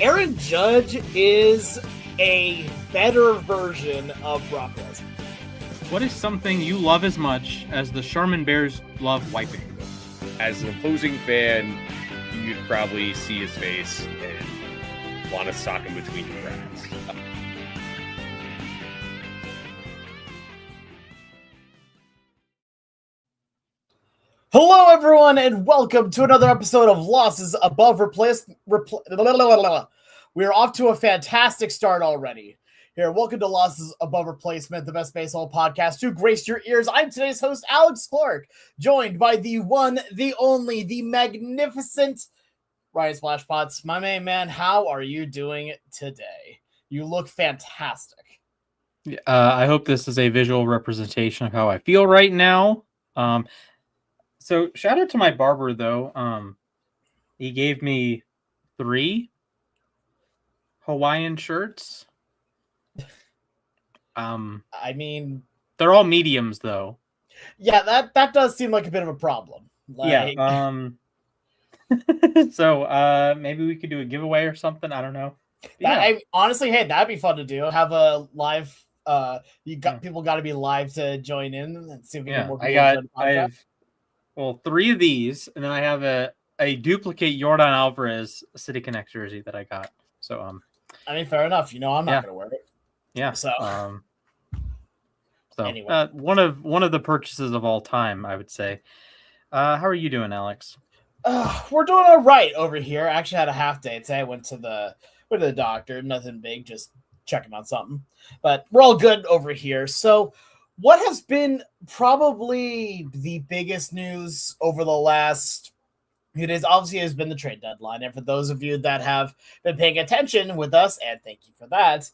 Aaron Judge is a better version of Brock Lesnar. What is something you love as much as the Charmin Bears love wiping? As an opposing fan, you'd probably see his face and want to sock him between your cracks. Hello, everyone, and welcome to another episode of Losses Above Replacement. We're off to a fantastic start already. Here, welcome to Losses Above Replacement, the best baseball podcast to grace your ears. I'm today's host, Alex Clark, joined by the one, the only, the magnificent Ryan Splashpots. My main man, how are you doing today? You look fantastic. I hope this is a visual representation of how I feel right now. So shout out to my barber though. He gave me 3 Hawaiian shirts. I mean, they're all mediums though. Yeah, that does seem like a bit of a problem. So maybe we could do a giveaway or something. I don't know. Honestly, hey, that'd be fun to do. Have a live. People got to be live to join in and see if we get more people. I have 3 of these, and then I have a duplicate Yordan Alvarez City Connect jersey that I got. So I mean, fair enough. I'm not gonna wear it. Yeah. So anyway, one of the purchases of all time, I would say. How are you doing, Alex? We're doing all right over here. I actually had a half day today. I went to the doctor. Nothing big, just checking on something. But we're all good over here. So, what has been probably the biggest news over the last few days? Obviously, has been the trade deadline. And for those of you that have been paying attention with us, and thank you for that.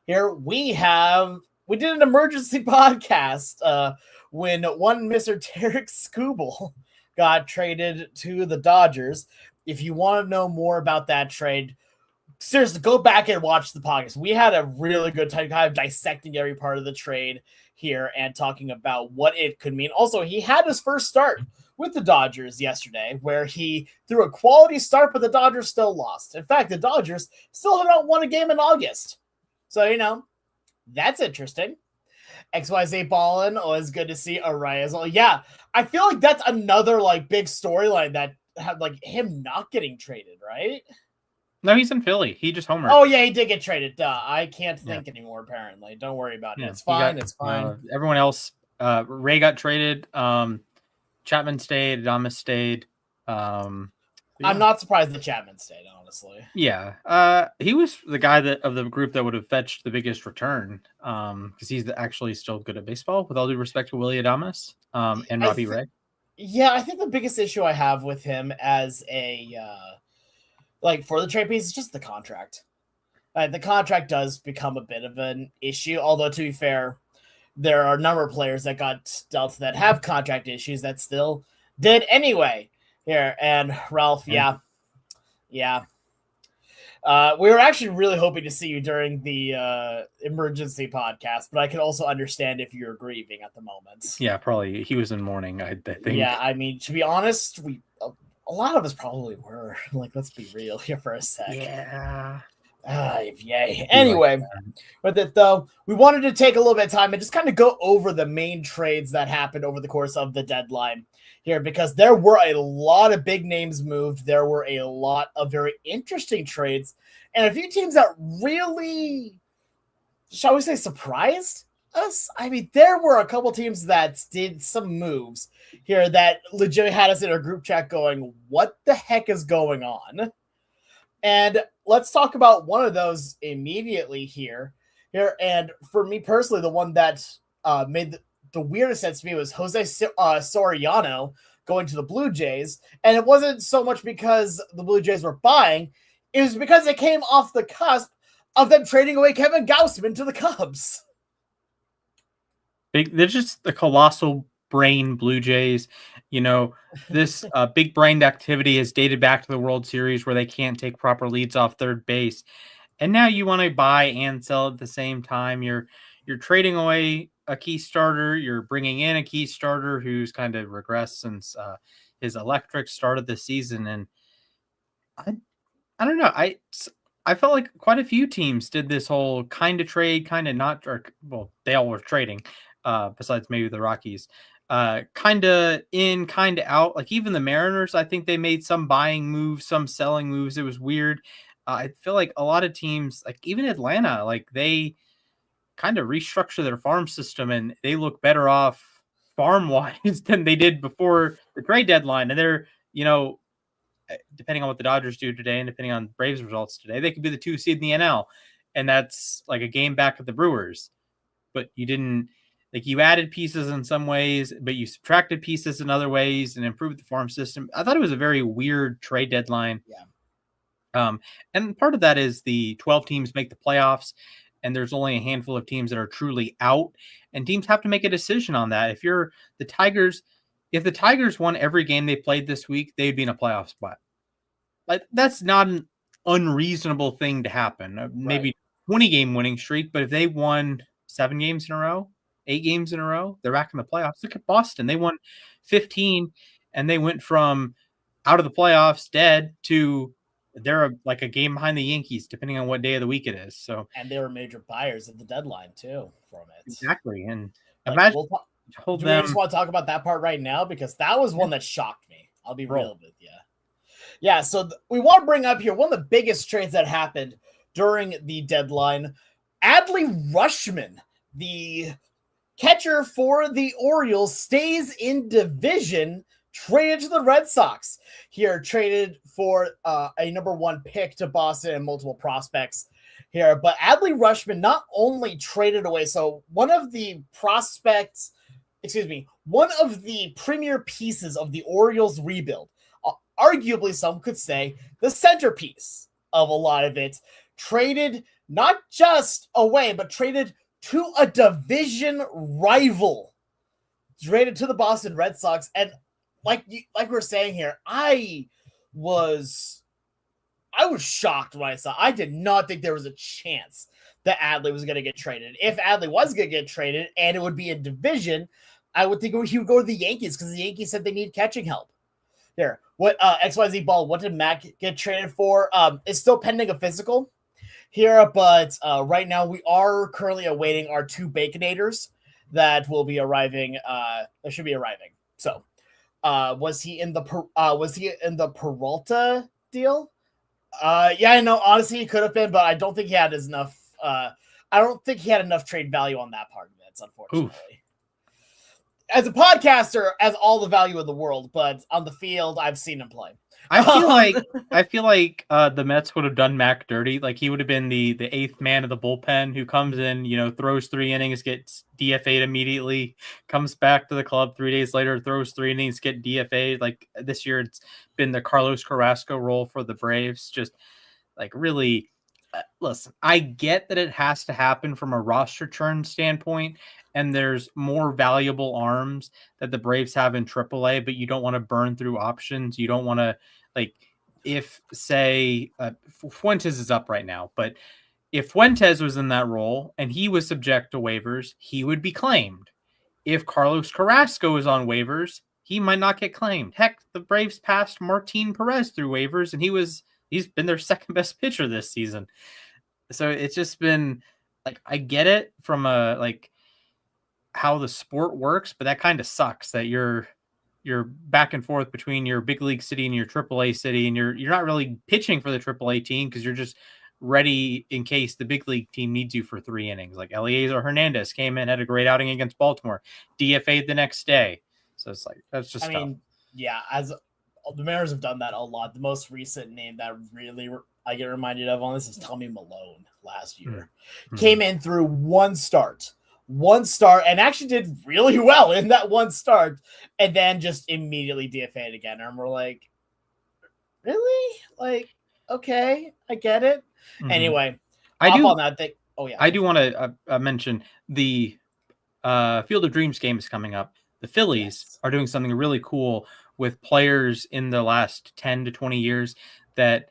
Here we did an emergency podcast when one Mr. Tarik Skubal got traded to the Dodgers. If you want to know more about that trade, seriously, go back and watch the podcast. We had a really good time kind of dissecting every part of the trade here and talking about what it could mean. Also, he had his first start with the Dodgers yesterday, where he threw a quality start, but the Dodgers still lost. In fact, the Dodgers still have not won a game in August. So, that's interesting. XYZ Ballin, always good to see Araya as well. Yeah, I feel like that's another big storyline that had him not getting traded, right? No, he's in Philly. He just homered. Oh yeah, he did get traded. Duh. I can't think anymore. Apparently, don't worry about it. It's fine. It's fine. Everyone else, Ray got traded. Chapman stayed. Adames stayed. I'm not surprised that Chapman stayed, honestly. Yeah. He was the guy of the group that would have fetched the biggest return. Because he's actually still good at baseball. With all due respect to Willy Adames, and Robbie Ray. Yeah, I think the biggest issue I have with him as a for the trade piece is just the contract. The contract does become a bit of an issue, although to be fair, there are a number of players that got dealt that have contract issues that still did anyway. Here, and Ralph, yeah. We were actually really hoping to see you during the emergency podcast, but I can also understand if you're grieving at the moment. Yeah, probably. He was in mourning, I think. Yeah, I mean, to be honest, a lot of us probably were. Let's be real here for a sec. Yeah. Yay. Anyway, with it though, we wanted to take a little bit of time and just kind of go over the main trades that happened over the course of the deadline here, because there were a lot of big names moved. There were a lot of very interesting trades and a few teams that really, shall we say, surprised us. I mean, there were a couple teams that did some moves here that legit had us in our group chat going, what the heck is going on? And let's talk about one of those immediately here. And for me personally, the one that made the weirdest sense to me was Jose Soriano going to the Blue Jays. And it wasn't so much because the Blue Jays were buying. It was because it came off the cusp of them trading away Kevin Gausman to the Cubs. They're just the colossal brain Blue Jays. This big brained activity has dated back to the World Series where they can't take proper leads off third base. And now you want to buy and sell at the same time. You're trading away a key starter. You're bringing in a key starter who's kind of regressed since his electric start of the season. And I don't know. I felt like quite a few teams did this whole kind of trade, kind of not, or well, they all were trading, besides maybe the Rockies. Kind of in, kind of out. Like even the Mariners, I think they made some buying moves, some selling moves. It was weird. I feel like a lot of teams, like even Atlanta, like they kind of restructure their farm system and they look better off farm wise than they did before the trade deadline. And they're, depending on what the Dodgers do today and depending on Braves results today, they could be the 2 seed in the NL. And that's like a game back of the Brewers. But you didn't, like you added pieces in some ways, but you subtracted pieces in other ways and improved the farm system. I thought it was a very weird trade deadline. Yeah. And part of that is the 12 teams make the playoffs and there's only a handful of teams that are truly out, and teams have to make a decision on that. If you're the Tigers, if the Tigers won every game they played this week, they'd be in a playoff spot. Like that's not an unreasonable thing to happen. Maybe 20-game winning streak, but if they won 7 games in a row, 8 games in a row, they're back in the playoffs. Look at Boston. They won 15 and they went from out of the playoffs dead to they're like a game behind the Yankees, depending on what day of the week it is. So, and they were major buyers at the deadline too from it. Exactly. And like, imagine do we just want to talk about that part right now? Because that was one that shocked me. I'll be real with you. Yeah. So we want to bring up here one of the biggest trades that happened during the deadline. Adley Rutschman, the catcher for the Orioles, stays in division, traded to the Red Sox. Here, traded for a number 1 pick to Boston and multiple prospects here. But Adley Rutschman not only traded away, so one of the premier pieces of the Orioles rebuild, arguably some could say the centerpiece of a lot of it, traded not just away, but traded to a division rival, traded to the Boston Red Sox. And like we're saying here, I was shocked when I saw. I did not think there was a chance that Adley was going to get traded. If Adley was going to get traded and it would be a division, I would think he would go to the Yankees because the Yankees said they need catching help. There, what XYZ Ball? What did Mac get traded for? It's still pending a physical here, but right now we are currently awaiting our 2 Baconators that will be arriving. That should be arriving. So, was he in the Peralta deal? Yeah, I know. Honestly, he could have been, but I don't think he had enough. I don't think he had enough trade value on that part of it, unfortunately. Oof. As a podcaster, has all the value in the world, but on the field, I've seen him play. I feel like the Mets would have done Mac dirty. Like he would have been the 8th man of the bullpen who comes in, throws 3 innings, gets DFA'd immediately, comes back to the club 3 days later, throws 3 innings, get DFA'd. Like this year, it's been the Carlos Carrasco role for the Braves. Just like really, listen, I get that it has to happen from a roster churn standpoint. And there's more valuable arms that the Braves have in AAA, but you don't want to burn through options. You don't want to, like, if, say, Fuentes is up right now, but if Fuentes was in that role and he was subject to waivers, he would be claimed. If Carlos Carrasco is on waivers, he might not get claimed. Heck, the Braves passed Martin Perez through waivers, and he's been their second best pitcher this season. So it's just been, like, I get it from how the sport works, but that kind of sucks that you're back and forth between your big league city and your AAA city, and you're not really pitching for the AAA team because you're just ready in case the big league team needs you for 3 innings. Like Eliezer Hernandez came in, had a great outing against Baltimore, DFA'd the next day. So it's like that's just. I mean, yeah, as the Mariners have done that a lot. The most recent name that really I get reminded of on this is Tommy Malone last year. Mm-hmm. Came in through one start, and actually did really well in that one start, and then just immediately DFA'd again. And we're like, really? Like, okay, I get it. Mm-hmm. Anyway, I do want to mention the Field of Dreams game is coming up. The Phillies are doing something really cool with players in the last 10 to 20 years that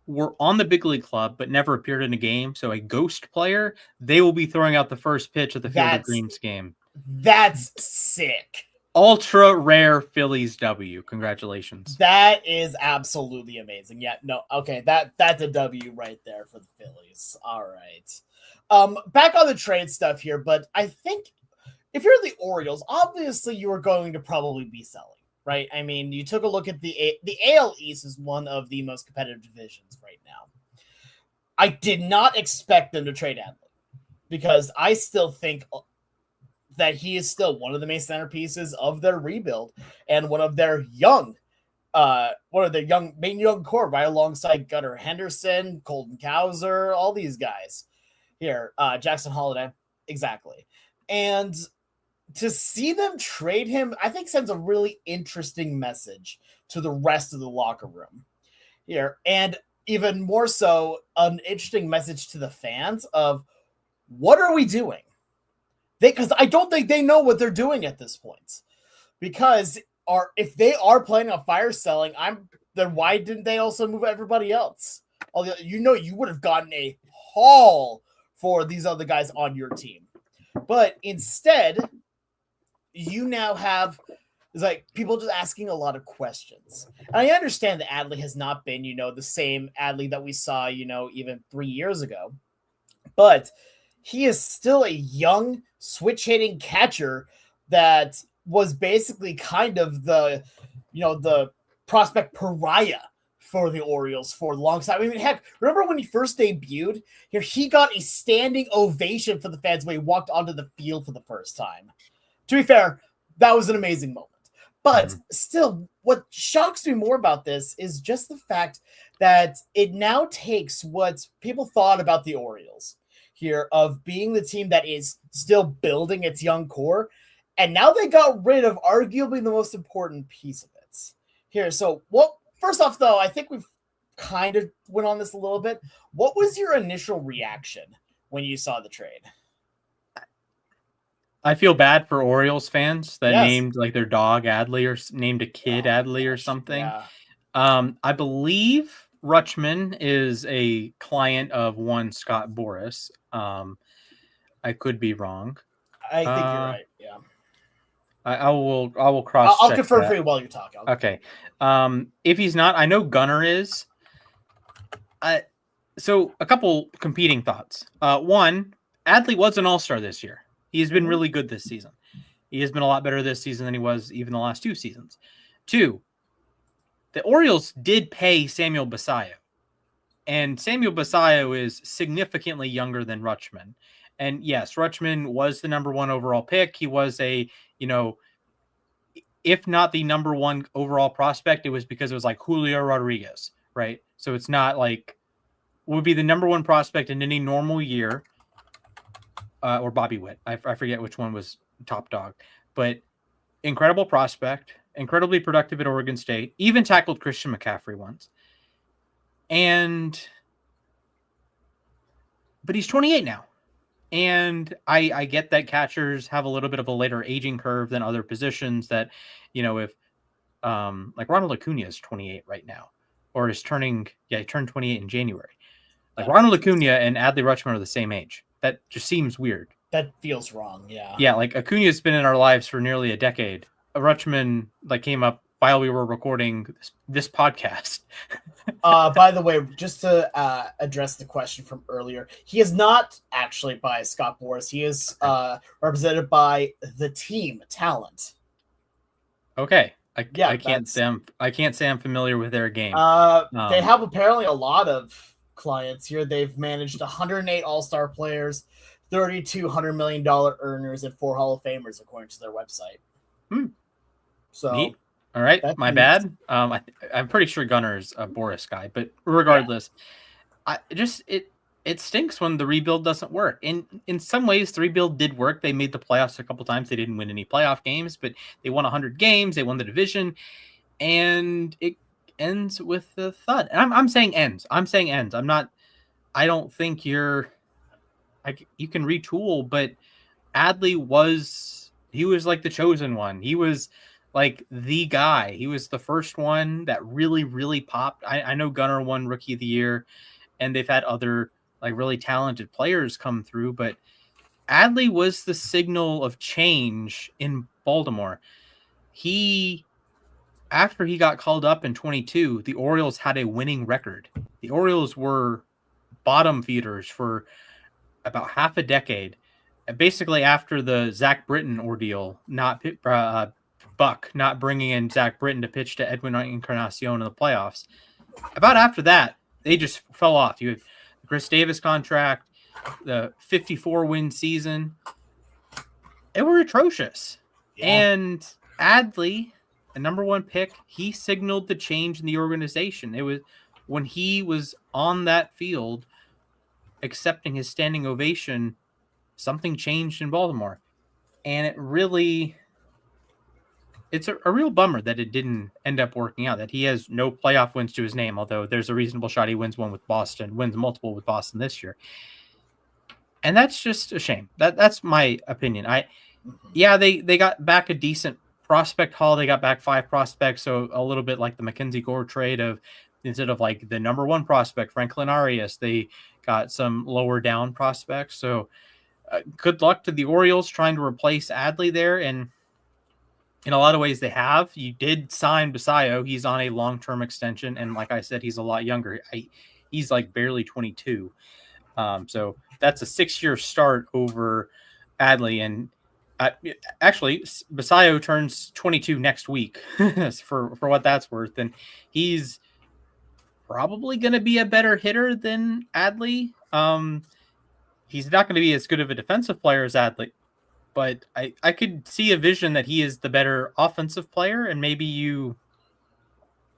were on the big league club but never appeared in a game. So a ghost player, they will be throwing out the first pitch of the Field of Dreams game. That's sick. ultra rare Phillies W. Congratulations. That is absolutely amazing. Yeah, no, okay, that's a W right there for the Phillies. All right. Back on the trade stuff here, but I think if you're the Orioles, obviously you are going to probably be selling, right? I mean, you took a look at the AL East is one of the most competitive divisions right now. I did not expect them to trade Adley because I still think that he is still one of the main centerpieces of their rebuild and one of their young core, right alongside Gunnar Henderson, Colton Cowser, all these guys here, Jackson Holiday, exactly. And to see them trade him, I think sends a really interesting message to the rest of the locker room here. And even more so, an interesting message to the fans of what are we doing? Because I don't think they know what they're doing at this point. Because if they are planning on fire selling, then why didn't they also move everybody else? You would have gotten a haul for these other guys on your team. But instead, you now have people just asking a lot of questions. And I understand that Adley has not been, the same Adley that we saw, even 3 years ago. But he is still a young switch-hitting catcher that was basically kind of the prospect pariah for the Orioles for a long time. I mean, heck, remember when he first debuted? Here, he got a standing ovation for the fans when he walked onto the field for the first time. To be fair, that was an amazing moment. But still, what shocks me more about this is just the fact that it now takes what people thought about the Orioles here of being the team that is still building its young core, and now they got rid of arguably the most important piece of it here. So, first off, though, I think we've kind of went on this a little bit. What was your initial reaction when you saw the trade? I feel bad for Orioles fans that named their dog Adley or named a kid Adley or something. Yeah. I believe Rutschman is a client of one Scott Boras. I could be wrong. I think you're right. Yeah. I will cross. I'll confirm for you while you're talking. Okay. If he's not, I know Gunnar is. So a couple competing thoughts. One, Adley was an all-star this year. He has been really good this season. He has been a lot better this season than he was even the last 2 seasons. 2, the Orioles did pay Samuel Basallo. And Samuel Basallo is significantly younger than Rutschman. And yes, Rutschman was the number 1 overall pick. He was a, if not the number 1 overall prospect, it was because it was like Julio Rodriguez, right? So it's not like would be the number 1 prospect in any normal year. Or Bobby Witt. I forget which one was top dog. But incredible prospect, incredibly productive at Oregon State, even tackled Christian McCaffrey once. But he's 28 now. And I get that catchers have a little bit of a later aging curve than other positions that, if like Ronald Acuna is 28 right now, or is he turned 28 in January. Like Ronald Acuna and Adley Rutschman are the same age. That just seems weird. That feels wrong. Yeah. Yeah. Like Acuna's been in our lives for nearly a decade. Rutschman came up while we were recording this podcast. By the way, just to address the question from earlier, he is not actually by Scott Boras. He is represented by the team Talent. Okay. I can't say I'm familiar with their game. They have apparently a lot of clients here. They've managed 108 all-star players, 32 $100 million earners, and 4 Hall of Famers, according to their website. So, neat. All right, my bad. I'm pretty sure Gunnar's a Boras guy, but regardless, it stinks when the rebuild doesn't work. In some ways, the rebuild did work. They made the playoffs a couple times. They didn't win any playoff games, but they won 100 games. They won the division, and it ends with the thud. And I'm saying ends. I don't think you can retool, but Adley was like the chosen one. He was like the guy. He was the first one that really, really popped. I know Gunnar won Rookie of the Year, and they've had other like really talented players come through, but Adley was the signal of change in Baltimore. after he got called up in 22, the Orioles had a winning record. The Orioles were bottom feeders for about half a decade. Basically, after the Zach Britton ordeal, Buck not bringing in Zach Britton to pitch to Edwin Encarnacion in the playoffs. About after that, they just fell off. You had the Chris Davis contract, the 54-win season. They were atrocious. Yeah. And Adley, the number one pick, he signaled the change in the organization. It was when he was on that field accepting his standing ovation, something changed in Baltimore. And it's a real bummer that it didn't end up working out, that he has no playoff wins to his name, although there's a reasonable shot he wins multiple with Boston this year. And that's just a shame. That's my opinion. They got back a decent prospect haul. They got back 5 prospects, so a little bit like the Mackenzie Gore trade of instead of like the number 1 prospect, Franklin Arias, they got some lower down prospects. So good luck to the Orioles trying to replace Adley there. And in a lot of ways they have. You did sign Basayo. He's on a long-term extension. And like I said, he's a lot younger. He's like barely 22. So that's a 6-year start over Adley. And actually, Basayo turns 22 next week for what that's worth. And he's probably going to be a better hitter than Adley. He's not going to be as good of a defensive player as Adley, but I could see a vision that he is the better offensive player, and maybe you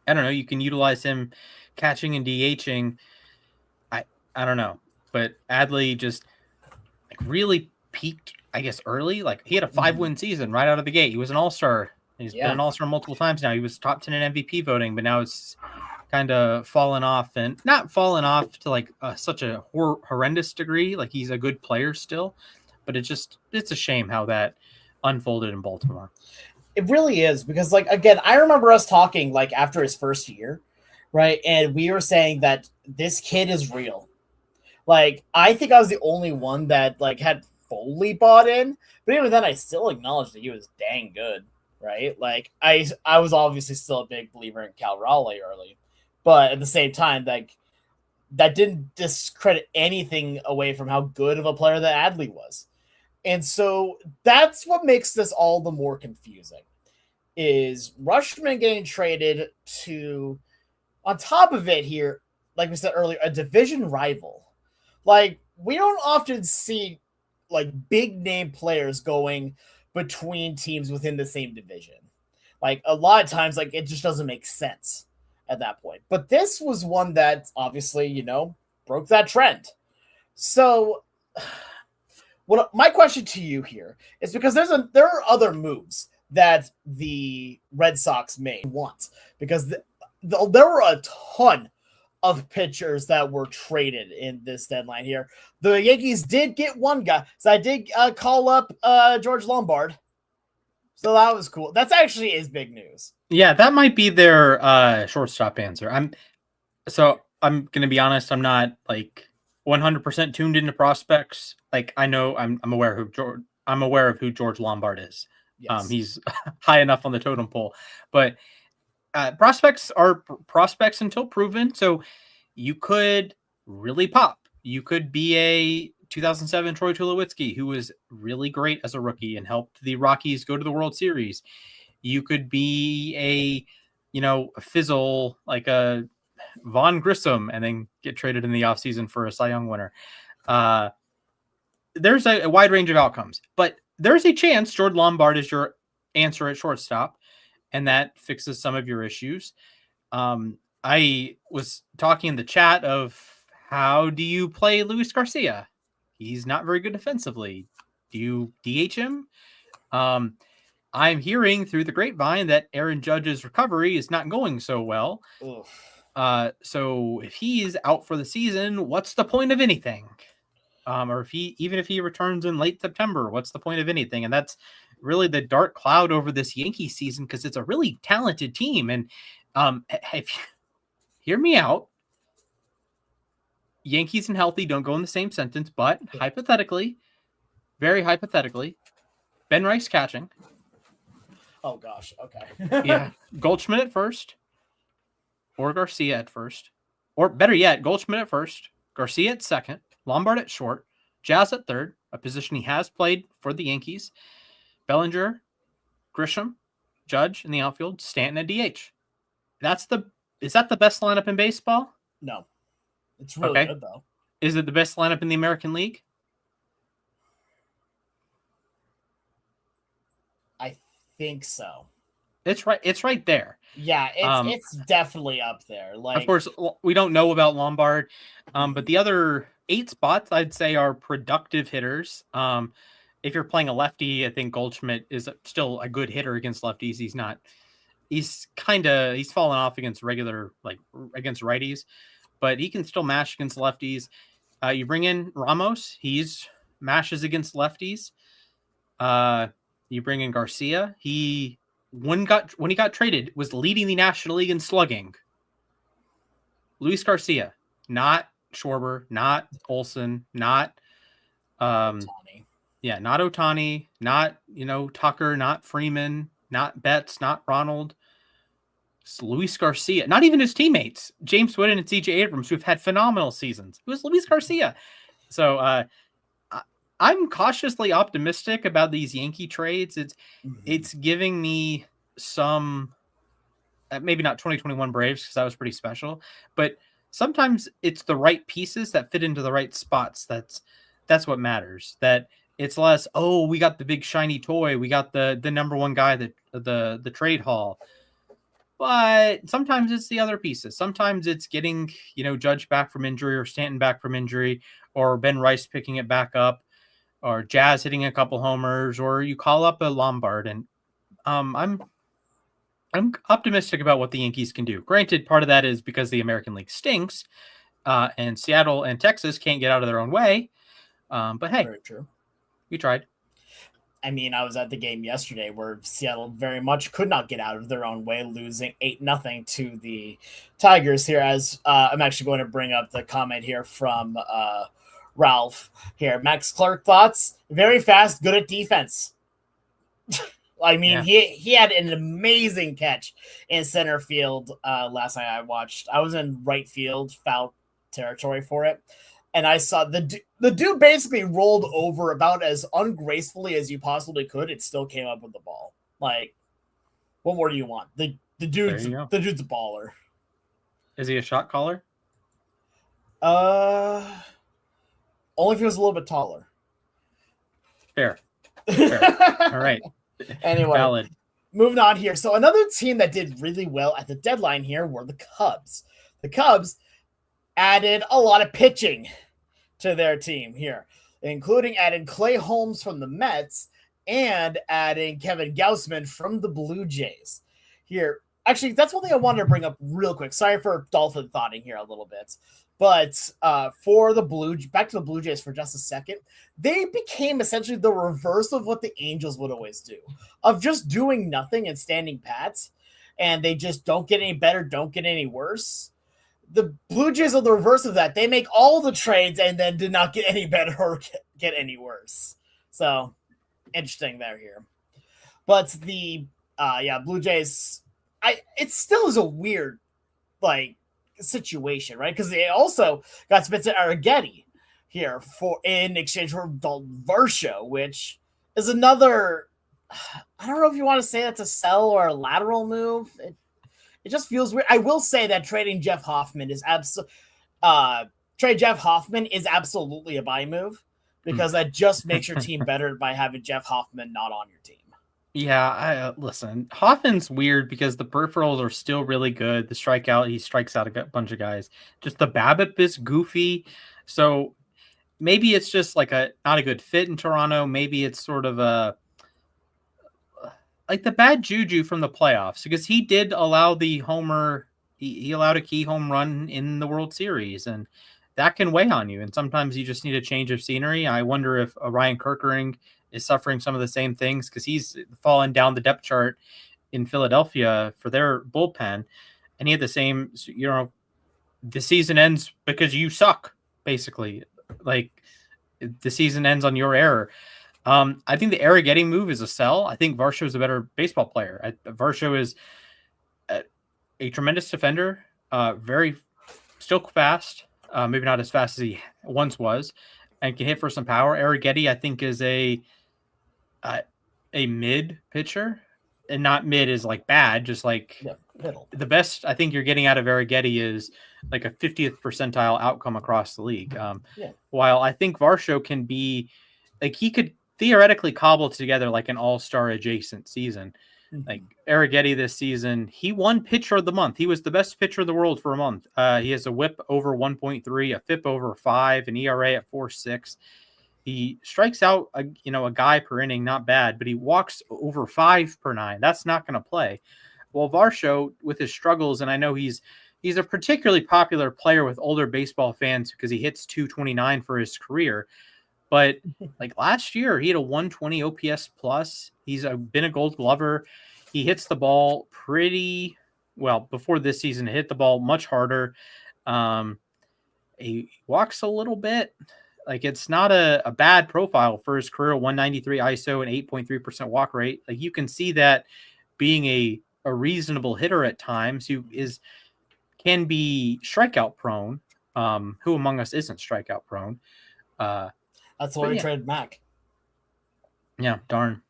can utilize him catching and DHing. I don't know, but Adley just really peaked, I guess, early. Like he had a 5-win season right out of the gate. He was an all-star. He's been an all-star multiple times now. He was top 10 in MVP voting, but now it's kind of fallen off, and not fallen off to like such a horrendous degree. Like he's a good player still, but it's a shame how that unfolded in Baltimore. It really is, because like, again, I remember us talking like after his first year, right? And we were saying that this kid is real. Like, I think I was the only one that like had fully bought in, but even then I still acknowledged that he was dang good, right? Like I was obviously still a big believer in Cal Raleigh early, but at the same time, like that didn't discredit anything away from how good of a player that Adley was. And so that's what makes this all the more confusing, is Rutschman getting traded to, on top of it here, like we said earlier, a division rival. Like, we don't often see like big name players going between teams within the same division. Like a lot of times, like it just doesn't make sense at that point. But this was one that obviously, broke that trend. So my question to you here is, because there are other moves that the Red Sox made once, because there were a ton of pitchers that were traded in this deadline here. The Yankees did get one guy. So I did call up George Lombard. So that was cool. That's actually is big news. Yeah, that might be their shortstop answer. I'm going to be honest. I'm not like 100% tuned into prospects. Like I know I'm aware of who George Lombard is. Yes. He's high enough on the totem pole, but prospects are prospects until proven. So you could really pop. You could be a 2007 Troy Tulowitzki, who was really great as a rookie and helped the Rockies go to the World Series. You could be a fizzle like a Vaughn Grissom and then get traded in the offseason for a Cy Young winner. There's a wide range of outcomes, but there's a chance George Lombard is your answer at shortstop, and that fixes some of your issues. I was talking in the chat of, how do you play Luis Garcia? He's not very good defensively. Do you DH him? I'm hearing through the grapevine that Aaron Judge's recovery is not going so well. So if he's out for the season, what's the point of anything? Or even if he returns in late September, what's the point of anything? And that's really the dark cloud over this Yankee season, because it's a really talented team. And hear me out. Yankees and healthy don't go in the same sentence, but hypothetically, very hypothetically, Ben Rice catching. Oh gosh. Okay. Yeah, Goldschmidt at first, or Garcia at first, or better yet, Goldschmidt at first, Garcia at second, Lombard at short, Jazz at third, a position he has played for the Yankees, Bellinger, Grisham, Judge in the outfield, Stanton at DH. Is that the best lineup in baseball? No, it's really good though. Is it the best lineup in the American League? I think so. It's right. It's right there. Yeah, it's definitely up there. Like, of course, we don't know about Lombard, but the other 8 spots I'd say are productive hitters. If you're playing a lefty, I think Goldschmidt is still a good hitter against lefties. He's fallen off against against righties, but he can still mash against lefties. You bring in Ramos, he's mashes against lefties. You bring in Garcia, when he got traded, was leading the National League in slugging. Luis Garcia, not Schwarber, not Olsen, not Ohtani. Yeah, not Ohtani, not Tucker, not Freeman, not Betts, not Ronald. It's Luis Garcia, not even his teammates, James Whitten and CJ Abrams, who've had phenomenal seasons. It was Luis Garcia. So I'm cautiously optimistic about these Yankee trades. It's giving me some, maybe not 2021 Braves because that was pretty special, but sometimes it's the right pieces that fit into the right spots. That's what matters. That it's less, oh, we got the big shiny toy, we got the number one guy that the trade haul. But sometimes it's the other pieces. Sometimes it's getting, Judge back from injury or Stanton back from injury or Ben Rice picking it back up or Jazz hitting a couple homers or you call up a Lombard. And I'm optimistic about what the Yankees can do. Granted, part of that is because the American League stinks and Seattle and Texas can't get out of their own way. But hey, very true. We tried. I mean, I was at the game yesterday where Seattle very much could not get out of their own way, losing 8-0 to the Tigers here. As I'm actually going to bring up the comment here from Ralph here. Max Clark thoughts, very fast, good at defense. I mean, he had an amazing catch in center field last night I watched. I was in right field, foul territory for it. And I saw the dude basically rolled over about as ungracefully as you possibly could. It still came up with the ball. Like, what more do you want? The dude's a baller. Is he a shot caller? Only if he was a little bit taller. Fair. All right. Anyway, valid. Moving on here. So another team that did really well at the deadline here were the Cubs. The Cubs added a lot of pitching to their team here, including adding Clay Holmes from the Mets and adding Kevin Gausman from the Blue Jays. Here, actually, that's one thing I wanted to bring up real quick. Sorry for dolphin thoughting here a little bit, but for back to the Blue Jays for just a second, they became essentially the reverse of what the Angels would always do, of just doing nothing and standing pat, and they just don't get any better, don't get any worse. The Blue Jays are the reverse of that. They make all the trades and then did not get any better or get any worse. So, interesting there here. But the Blue Jays, it still is a weird situation, right? Because they also got Spencer Arrighetti here in exchange for Dalton Varsho, which is another. I don't know if you want to say that's a sell or a lateral move. It just feels weird. I will say that trading Jeff Hoffman is absolutely a buy move because that just makes your team better by having Jeff Hoffman not on your team. Yeah, listen, Hoffman's weird because the peripherals are still really good. The strikeout, he strikes out a bunch of guys. Just the BABIP is goofy. So maybe it's just not a good fit in Toronto. Maybe it's sort of the bad juju from the playoffs because he did allow the homer. He allowed a key home run in the World Series, and that can weigh on you. And sometimes you just need a change of scenery. I wonder if Ryan Kerkering is suffering some of the same things because he's fallen down the depth chart in Philadelphia for their bullpen. And he had the same, the season ends because you suck, basically. The season ends on your error. I think the Arrighetti move is a sell. I think Varsho is a better baseball player. Varsho is a tremendous defender, very still fast, maybe not as fast as he once was, and can hit for some power. Arrighetti, I think, is a mid pitcher, and not mid is like bad, just like middle. The best I think you're getting out of Arrighetti is like a 50th percentile outcome across the league. While I think Varsho can be like, he could theoretically cobble together like an all-star adjacent season. Like Arrighetti this season, he won pitcher of the month. He was the best pitcher in the world for a month. He has a whip over 1.3, a FIP over 5, an ERA at 4.6. He strikes out a guy per inning, not bad, but he walks over 5 per 9. That's not going to play. Well, Varsho, with his struggles, and I know he's a particularly popular player with older baseball fans because he hits 229 for his career. But like last year, he had a 120 OPS plus. He's been a Gold Glover. He hits the ball pretty well. Before this season, he hit the ball much harder. He walks a little bit. Like, it's not a bad profile for his career. 193 ISO and 8.3% walk rate. Like, you can see that being a reasonable hitter at times, who can be strikeout prone. Who among us isn't strikeout prone? That's why we traded Mac. Yeah, darn.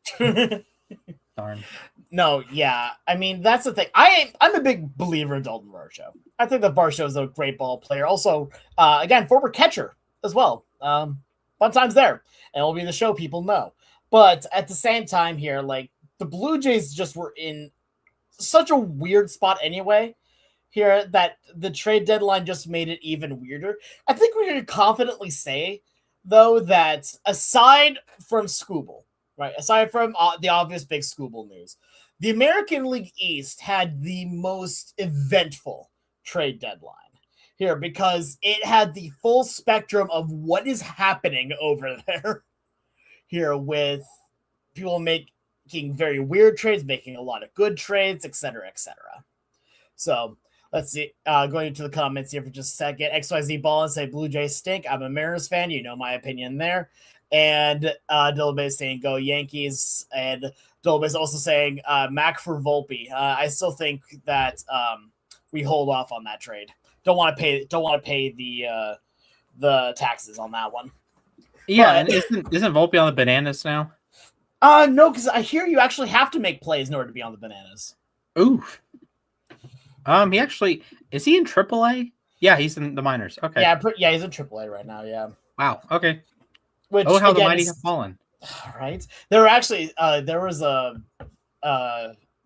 Darn. No, yeah. I mean, that's the thing. I'm a big believer in Dalton Varsho. I think that Varsho is a great ball player. Also, again, former catcher as well. Fun times there. And it'll be the show people know. But at the same time here, like, the Blue Jays just were in such a weird spot anyway here that the trade deadline just made it even weirder. I think we can confidently say, though, that aside from Skubal, right, aside from the obvious big Skubal news, the American League East had the most eventful trade deadline here because it had the full spectrum of what is happening over there here, with people making very weird trades, making a lot of good trades, etc., etc. So let's see. Going into the comments here for just a second. XYZ Ball and say Blue Jays stink. I'm a Mariners fan. You know my opinion there. And Dilbay is saying go Yankees. And Dilbay is also saying Mac for Volpe. I still think that we hold off on that trade. Don't want to pay the taxes on that one. Yeah, but, and isn't Volpe on the bananas now? No, because I hear you actually have to make plays in order to be on the bananas. Ooh. He actually is he in AAA? Yeah, he's in the minors. Okay. Yeah, he's in AAA right now. Yeah. Wow. Okay. Which, how the mighty have fallen. Right. There were actually there was a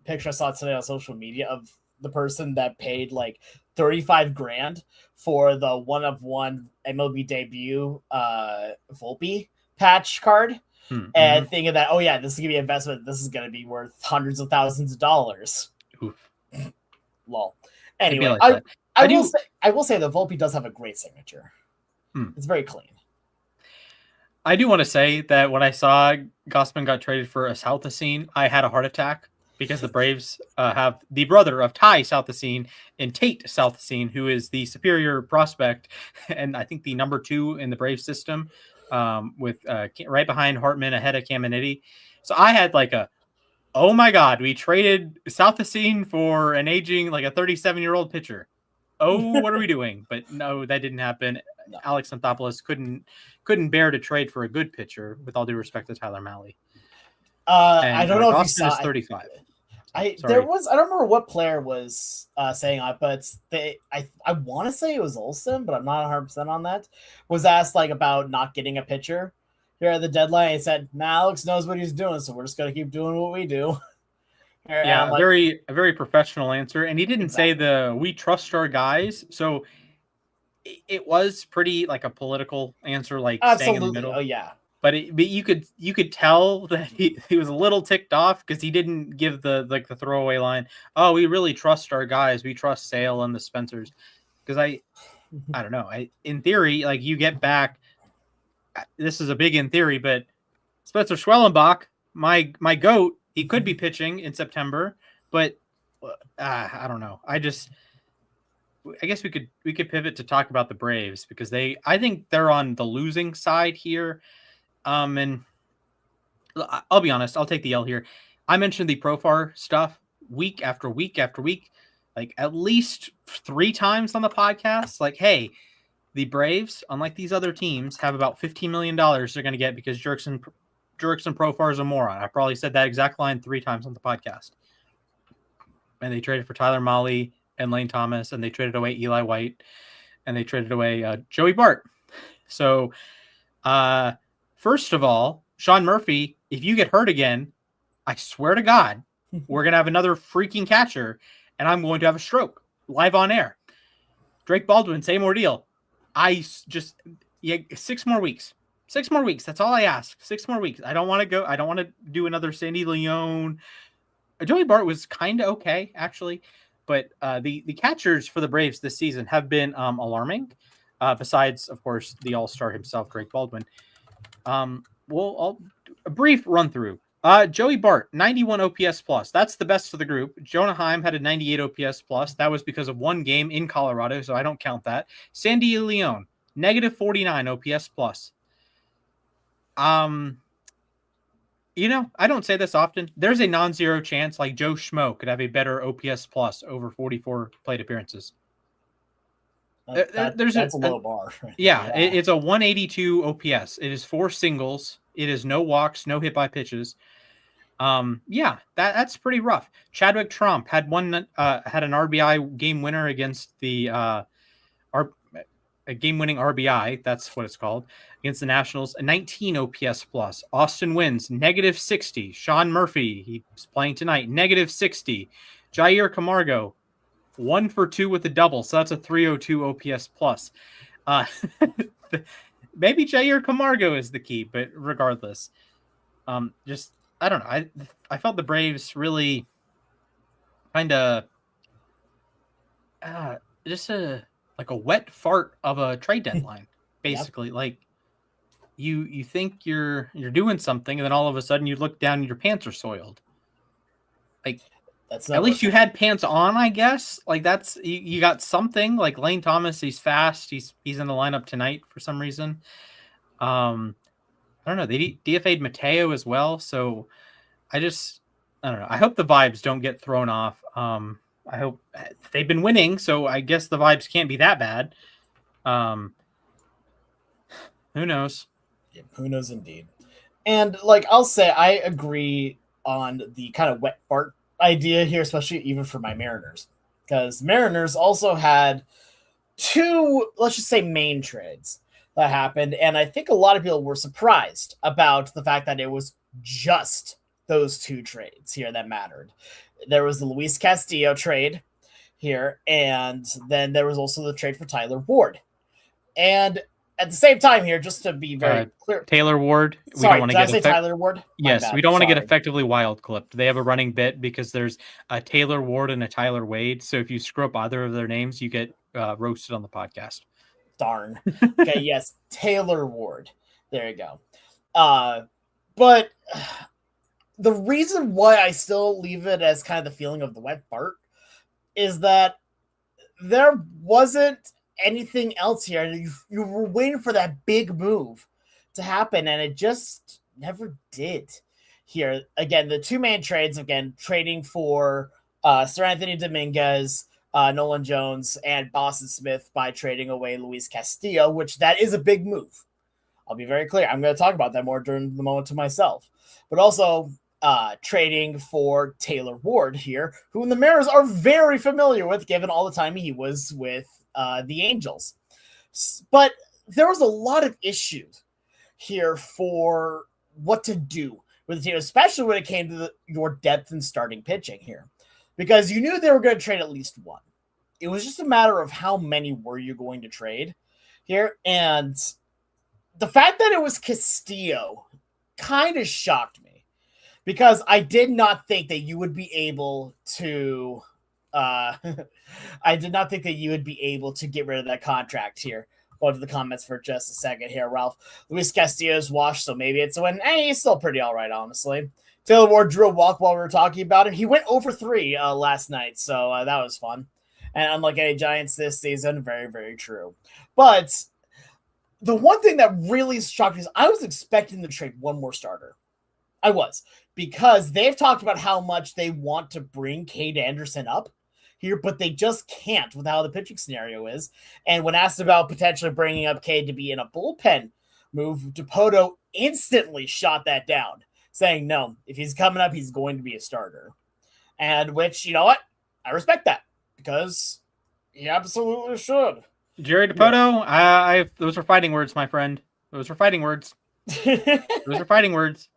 picture I saw today on social media of the person that paid like $35,000 for the 1-of-1 MLB debut Volpe patch card. And thinking that, oh yeah, this is gonna be an investment. This is gonna be worth hundreds of thousands of dollars. Oof. Lol. Anyway, I will say that Volpe does have a great signature. It's very clean. I do want to say that when I saw Gausman got traded for a Southacene, I had a heart attack because the Braves have the brother of Ty Southacene and Tate Southacene, who is the superior prospect and I think the number 2 in the Braves system, with right behind Hartman, ahead of Caminiti. So I had like oh my God, we traded Southacene for an aging, like a 37-year-old pitcher. Oh, what are we doing? But no, that didn't happen. No. Alex Anthopoulos couldn't bear to trade for a good pitcher, with all due respect to Tyler Mahle. I don't know if you saw. Is 35. I don't remember what player was saying that, but I want to say it was Olsen, but I'm not 100% on that. Was asked like about not getting a pitcher here at the deadline. He said, "Nah, Alex knows what he's doing, so we're just gonna keep doing what we do." Yeah, like, a very professional answer, and he didn't say we trust our guys. So it was pretty like a political answer, like staying in the middle. Oh yeah. But you could tell that he was a little ticked off because he didn't give the throwaway line. Oh, we really trust our guys. We trust Sale and the Spencers. Because I don't know. In theory, like you get back. This is a big in theory, but Spencer Schwellenbach, my goat, he could be pitching in September. But I don't know. I guess we could pivot to talk about the Braves because I think they're on the losing side here. And I'll be honest. I'll take the L here. I mentioned the Profar stuff week after week after week, like at least 3 times on the podcast. Like, hey, the Braves, unlike these other teams, have about $15 million they're going to get because Jurickson Profar is a moron. I probably said that exact line 3 times on the podcast. And they traded for Tyler Mahle and Lane Thomas, and they traded away Eli White, and they traded away Joey Bart. So, first of all, Sean Murphy, if you get hurt again, I swear to God, we're going to have another freaking catcher, and I'm going to have a stroke live on air. Drake Baldwin, same ordeal. 6 more weeks. 6 more weeks. That's all I ask. 6 more weeks. I don't want to go. I don't want to do another Sandy Leon. Joey Bart was kind of okay, actually. But the catchers for the Braves this season have been alarming. Besides, of course, the all-star himself, Drake Baldwin. A brief run through. Joey Bart, 91 OPS plus. That's the best of the group. Jonah Heim had a 98 OPS plus. That was because of one game in Colorado, so I don't count that. Sandy Leon, negative 49 OPS plus. I don't say this often. There's a non-zero chance like Joe Schmo could have a better OPS plus over 44 plate appearances. That's a low bar. Yeah, it's a 182 OPS. It is 4 singles. It is no walks, no hit by pitches. That's pretty rough. Chadwick Tromp had an RBI game winner against the a game-winning RBI. That's what it's called against the Nationals. A 19 OPS plus. Austin Wins negative 60. Sean Murphy, he's playing tonight, negative 60. Jair Camargo, 1 for 2 with a double, so that's a 302 OPS plus. Maybe Jair Camargo is the key, but regardless, I don't know. I felt the Braves really kind of just a wet fart of a trade deadline, basically. Yep. Like you think you're doing something, and then all of a sudden you look down and your pants are soiled. Like at least you had pants on, I guess. Like that's you got something. Like Lane Thomas, he's fast. He's in the lineup tonight for some reason. I don't know. They DFA'd Mateo as well, so I don't know. I hope the vibes don't get thrown off. I hope they've been winning, so I guess the vibes can't be that bad. Who knows? Yeah, who knows indeed. And like I'll say, I agree on the kind of wet fart idea here, especially even for my Mariners, because Mariners also had 2, let's just say, main trades that happened, and I think a lot of people were surprised about the fact that it was just those 2 trades here that mattered. There was the Luis Castillo trade here, and then there was also the trade for Tyler Ward. And at the same time here, just to be very clear, Taylor Ward. Sorry, did I say Tyler Ward? Yes, we don't want to get effectively wild clipped. They have a running bit because there's a Taylor Ward and a Tyler Wade. So if you screw up either of their names, you get roasted on the podcast. Darn. Okay, yes, Taylor Ward. There you go. But the reason why I still leave it as kind of the feeling of the wet fart is that there wasn't anything else here. You were waiting for that big move to happen, and it just never did here. Again, the 2-man trades, again, trading for Sir Anthony Dominguez, Nolan Jones, and Boston Smith by trading away Luis Castillo, which that is a big move. I'll be very clear. I'm going to talk about that more during the moment to myself. But also trading for Taylor Ward here, who the Mariners are very familiar with, given all the time he was with the Angels. But there was a lot of issues here for what to do with the team, especially when it came to your depth and starting pitching here. Because you knew they were going to trade at least one. It was just a matter of how many were you going to trade here. And the fact that it was Castillo kind of shocked me, because I did not think that you would be able to get rid of that contract here. Go to the comments for just a second here, Ralph. Luis Castillo's washed, so maybe it's a win. He's still pretty all right, honestly. Taylor Ward drew a walk while we were talking about him. He went over 3 last night, so that was fun. And unlike any Giants this season, very, very true. But the one thing that really shocked me is I was expecting to trade one more starter I was, because they've talked about how much they want to bring Cade Anderson up here, but they just can't with how the pitching scenario is. And when asked about potentially bringing up Cade to be in a bullpen move, Dipoto instantly shot that down, saying, no, if he's coming up, he's going to be a starter. And which, you know what? I respect that, because he absolutely should. Jerry Dipoto, those are fighting words, my friend. Those are fighting words. Those are fighting words.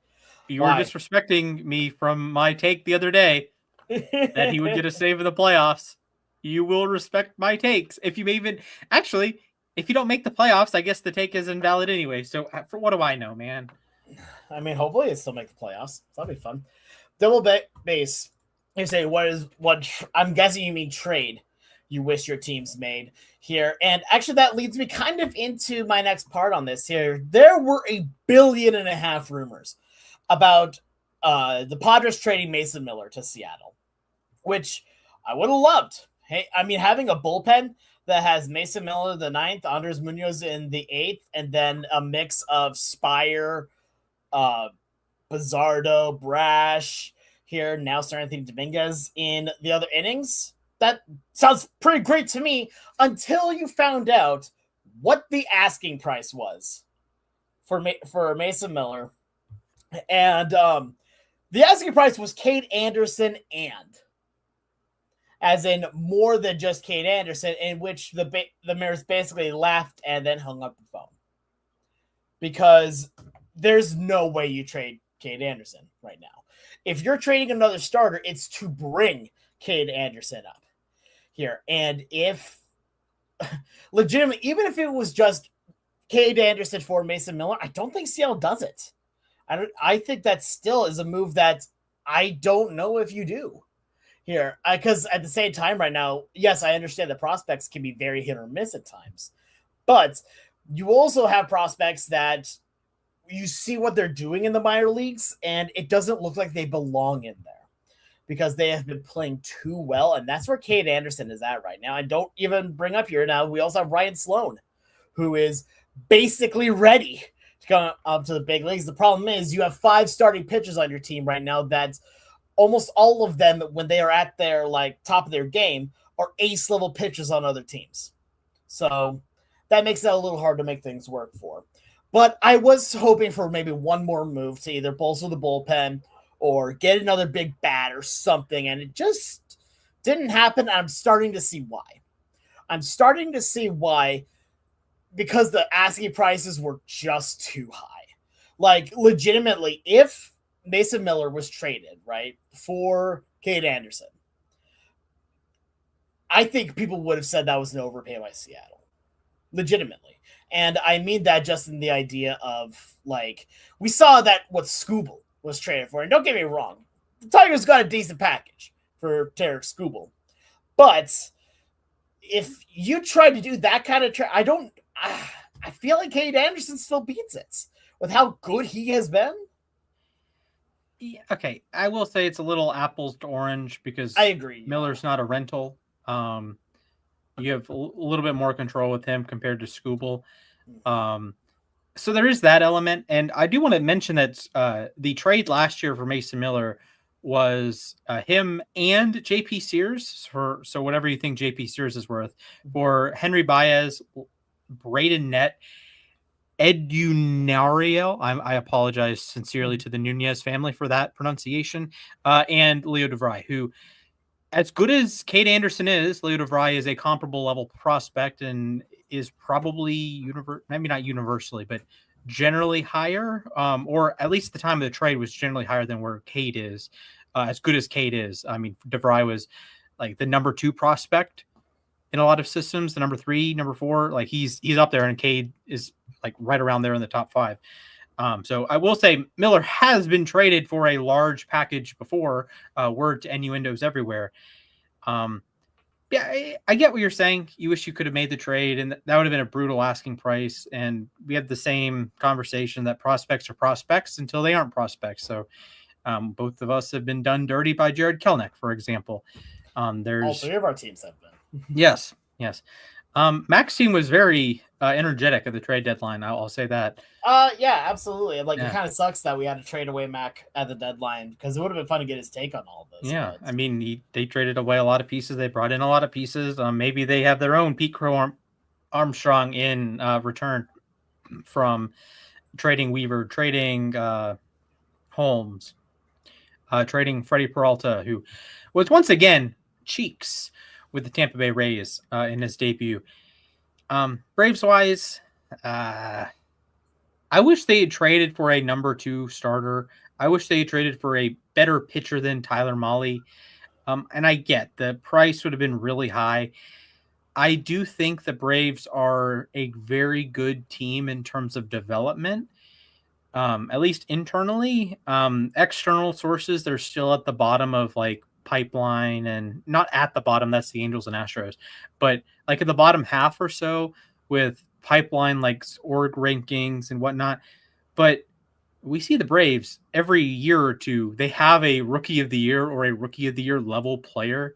You were disrespecting me from my take the other day that he would get a save in the playoffs. You will respect my takes. If you even actually, if you don't make the playoffs, I guess the take is invalid anyway. So for what do I know, man? I mean, hopefully it still make the playoffs. That'll be fun. Double base. You say what? I'm guessing you mean trade. You wish your teams made here. And actually that leads me kind of into my next part on this here. There were 1.5 billion rumors about the Padres trading Mason Miller to Seattle, which I would have loved. Hey, I mean, having a bullpen that has Mason Miller the 9th, Andres Munoz in the 8th, and then a mix of Spire, Bizardo, Brash here, now Seranthony Dominguez in the other innings. That sounds pretty great to me until you found out what the asking price was for Mason Miller. And the asking price was Cade Anderson as in more than just Cade Anderson, in which the Mariners basically laughed and then hung up the phone. Because there's no way you trade Cade Anderson right now. If you're trading another starter, it's to bring Cade Anderson up here. And if legitimately, even if it was just Cade Anderson for Mason Miller, I don't think Seattle does it. I think that still is a move that I don't know if you do here. Because at the same time right now, yes, I understand the prospects can be very hit or miss at times. But you also have prospects that you see what they're doing in the minor leagues, and it doesn't look like they belong in there because they have been playing too well. And that's where Cade Anderson is at right now. I don't even bring up here now. We also have Ryan Sloan, who is basically ready to come up to the big leagues. The problem is you have 5 starting pitchers on your team right now that almost all of them, when they are at their top of their game, are ace level pitchers on other teams. So that makes it a little hard to make things work for. But I was hoping for maybe one more move to either bolster the bullpen or get another big bat or something, and it just didn't happen. I'm starting to see why. Because the asking prices were just too high. Legitimately, if Mason Miller was traded, right, for Cade Anderson, I think people would have said that was an overpay by Seattle. Legitimately. And I mean that just in the idea of, we saw that what Skubal was traded for. And don't get me wrong, the Tigers got a decent package for Tarik Skubal. But if you try to do that kind of trade, I feel like Cade Anderson still beats it with how good he has been. Yeah, okay, I will say it's a little apples to orange because I agree. Miller's not a rental. You have a little bit more control with him compared to Skubal. So there is that element. And I do want to mention that the trade last year for Mason Miller was him and JP Sears so whatever you think JP Sears is worth, for Henry Baez, Braden Nett, Ed Unariel. I apologize sincerely to the Nunez family for that pronunciation. And Leo DeVry, who, as good as Cade Anderson is, Leo DeVry is a comparable level prospect and is probably maybe not universally, but generally higher, or at least the time of the trade was generally higher than where Cade is. As good as Cade is, I mean, DeVry was the number 2 prospect in a lot of systems, the number 3, number 4. He's up there, and Cade is right around there in the top 5. So I will say Miller has been traded for a large package before. Word to innuendos everywhere. Yeah, I get what you're saying. You wish you could have made the trade, and that would have been a brutal asking price. And we had the same conversation that prospects are prospects until they aren't prospects. So both of us have been done dirty by Jared Kelenic, for example. All 3 of our teams have been. Yes. Max team was very energetic at the trade deadline. I'll say that. Yeah, absolutely. Like Yeah. it kind of sucks that we had to trade away Mac at the deadline because it would have been fun to get his take on all of this. Yeah, but- I mean, they traded away a lot of pieces. They brought in a lot of pieces. Maybe they have their own Pete Crow Armstrong in return from trading Weaver, trading Holmes, trading Freddie Peralta, who was once again cheeks with the Tampa Bay Rays in his debut. Braves wise, I wish they had traded for a number 2 starter. I wish they had traded for a better pitcher than Tyler Mahle. And I get the price would have been really high. I do think the Braves are a very good team in terms of development, at least internally. External sources, they're still at the bottom of like pipeline, and not at the bottom. That's the Angels and Astros, but like at the bottom half or so with pipeline, like org rankings and whatnot. But we see the Braves every year or two, they have a rookie of the year or a rookie of the year level player.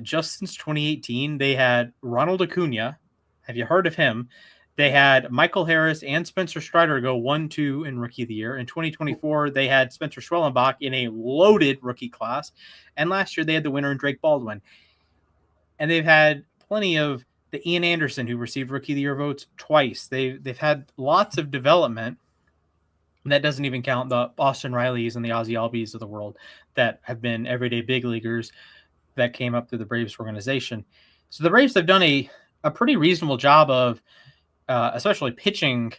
Just since 2018, they had Ronald Acuna. Have you heard of him? They had Michael Harris and Spencer Strider go 1-2 in rookie of the year. In 2024, they had Spencer Schwellenbach in a loaded rookie class. And last year, they had the winner in Drake Baldwin. And they've had plenty of the Ian Anderson, who received rookie of the year votes twice. They've had lots of development. And that doesn't even count the Austin Rileys and the Ozzy Albies of the world that have been everyday big leaguers that came up through the Braves organization. So the Braves have done a pretty reasonable job of, especially pitching,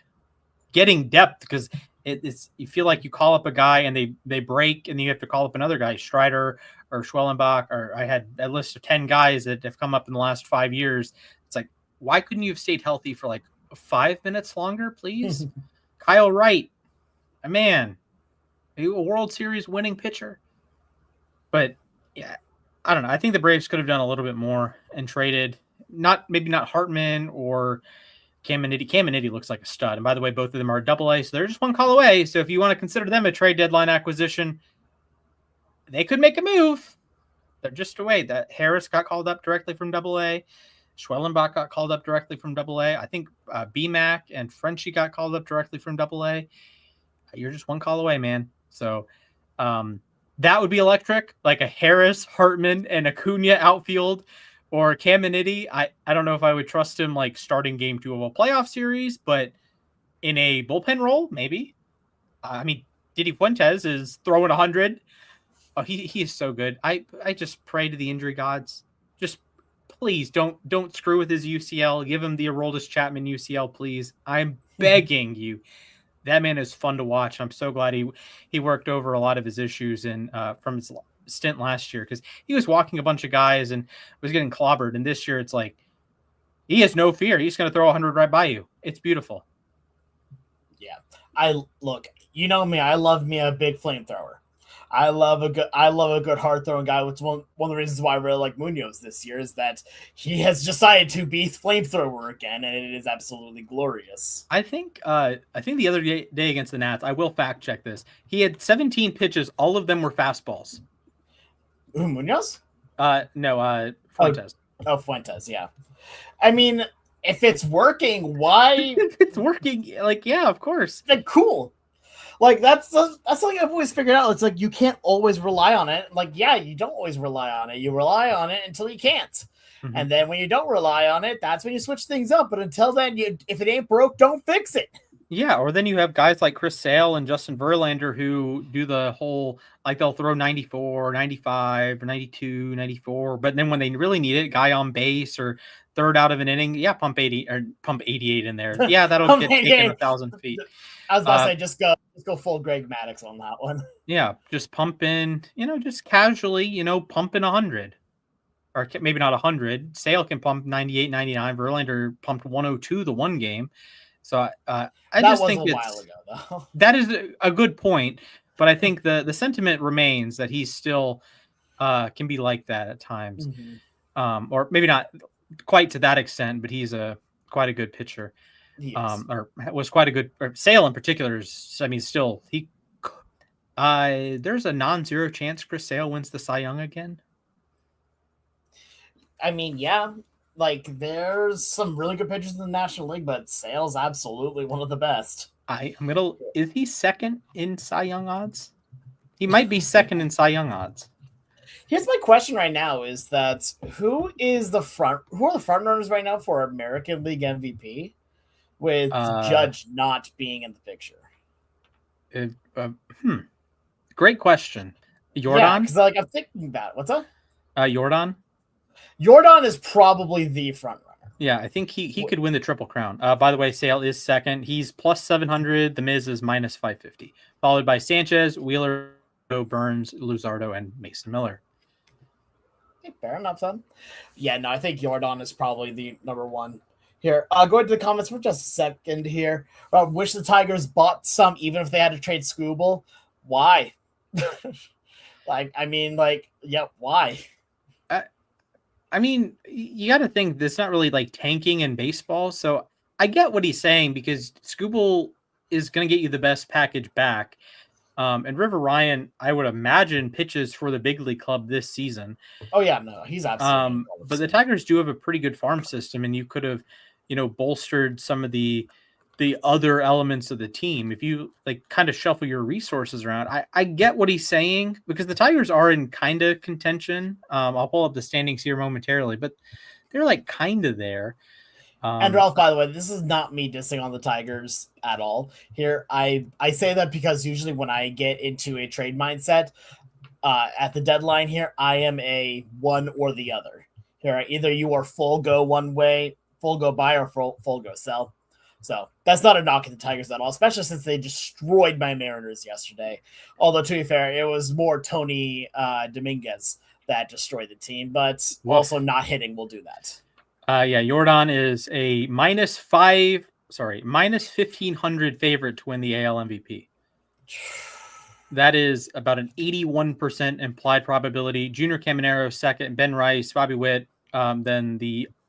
getting depth, because it's you feel like you call up a guy and they break, and then you have to call up another guy, Strider or Schwellenbach, or I had a list of 10 guys that have come up in the last 5 years. It's like, why couldn't you have stayed healthy for like 5 minutes longer, please? Kyle Wright, a man, a World Series winning pitcher. But yeah, I don't know. I think the Braves could have done a little bit more and traded maybe not Hartman or Caminiti. Caminiti looks like a stud. And by the way, both of them are AA, so they're just one call away. So if you want to consider them a trade deadline acquisition, they could make a move. They're just away. That Harris got called up directly from AA. Schwellenbach got called up directly from AA. I think BMAC and Frenchie got called up directly from AA. You're just one call away, man. So that would be electric, like a Harris, Hartman, and Acuna outfield, or Caminiti. I don't know if I would trust him like starting game 2 of a playoff series, but in a bullpen role, maybe. I mean, Didi Fuentes is throwing 100. Oh, he is so good. I just pray to the injury gods. Just please don't screw with his UCL. Give him the Aroldis Chapman UCL, please. I'm begging you. That man is fun to watch. I'm so glad he worked over a lot of his issues and from his stint last year, because he was walking a bunch of guys and was getting clobbered. And this year it's like he has no fear. He's going to throw 100 right by you. It's beautiful. Yeah, you know me. I love me a big flamethrower. I love a good hard throwing guy, which one of the reasons why I really like Munoz this year is that he has decided to be flamethrower again, and it is absolutely glorious. I think the other day against the Nats, I will fact check this. He had 17 pitches, all of them were fastballs. Ooh, Munoz? No, Fuentes. Oh, Fuentes, yeah. I mean, if it's working, why? If it's working, like, yeah, of course. Like, cool. Like that's something I've always figured out. It's like you can't always rely on it. Like, yeah, you don't always rely on it. You rely on it until you can't. Mm-hmm. And then when you don't rely on it, that's when you switch things up. But until then, if it ain't broke, don't fix it. Yeah, or then you have guys like Chris Sale and Justin Verlander who do the whole, like they'll throw 94, 95, 92, 94. But then when they really need it, guy on base or third out of an inning, yeah, pump 80 or pump 88 in there. Yeah, that'll get taken 1,000 feet. I was about to say, just go full Greg Maddux on that one. Yeah, just pump in, just casually, pump in 100. Or maybe not 100. Sale can pump 98, 99. Verlander pumped 102 the one game. So I just think a while ago, though. That is a good point. But I think the sentiment remains that he's still can be like that at times. Mm-hmm. Or maybe not quite to that extent, but he's quite a good pitcher. Or was quite a good Sale in particular. Still there's a non-zero chance Chris Sale wins the Cy Young again. I mean, yeah, like there's some really good pitchers in the National League, but Sale's absolutely one of the best. Is he second in Cy Young odds? He might be second in Cy Young odds. Here's my question right now: is that who are the front runners right now for American League MVP, with Judge not being in the picture? Great question. Jordan? Yeah, because like I'm thinking about what's up. Jordan is probably the front runner. Yeah, I think he could win the Triple Crown. By the way, Sale is second. He's plus 700. The Miz is minus 550. Followed by Sanchez, Wheeler, Burns, Luzardo, and Mason Miller. Okay, fair enough, then. Yeah, no, I think Jordan is probably the number one here. Go into the comments for just a second here. Wish the Tigers bought some, even if they had to trade Skubal. Why? Why? I mean, you got to think this is not really like tanking in baseball. So I get what he's saying because Skubal is going to get you the best package back. And River Ryan, I would imagine, pitches for the big league club this season. Oh yeah, no, he's absolutely. But the Tigers do have a pretty good farm system, and you could have, bolstered some of the other elements of the team if you like kind of shuffle your resources around. I get what he's saying because the Tigers are in kind of contention. I'll pull up the standings here momentarily, but they're like kind of there. And Ralph, by the way, this is not me dissing on the Tigers at all. Here, I say that because usually when I get into a trade mindset at the deadline here, I am a one or the other. Here, either you are full go one way, full go buy, or full go sell. So that's not a knock at the Tigers at all, especially since they destroyed my Mariners yesterday. Although, to be fair, it was more Tony Dominguez that destroyed the team, but also not hitting will do that. Jordan is a minus 1,500 favorite to win the AL MVP. That is about an 81% implied probability. Junior Caminero second, Ben Rice, Bobby Witt, then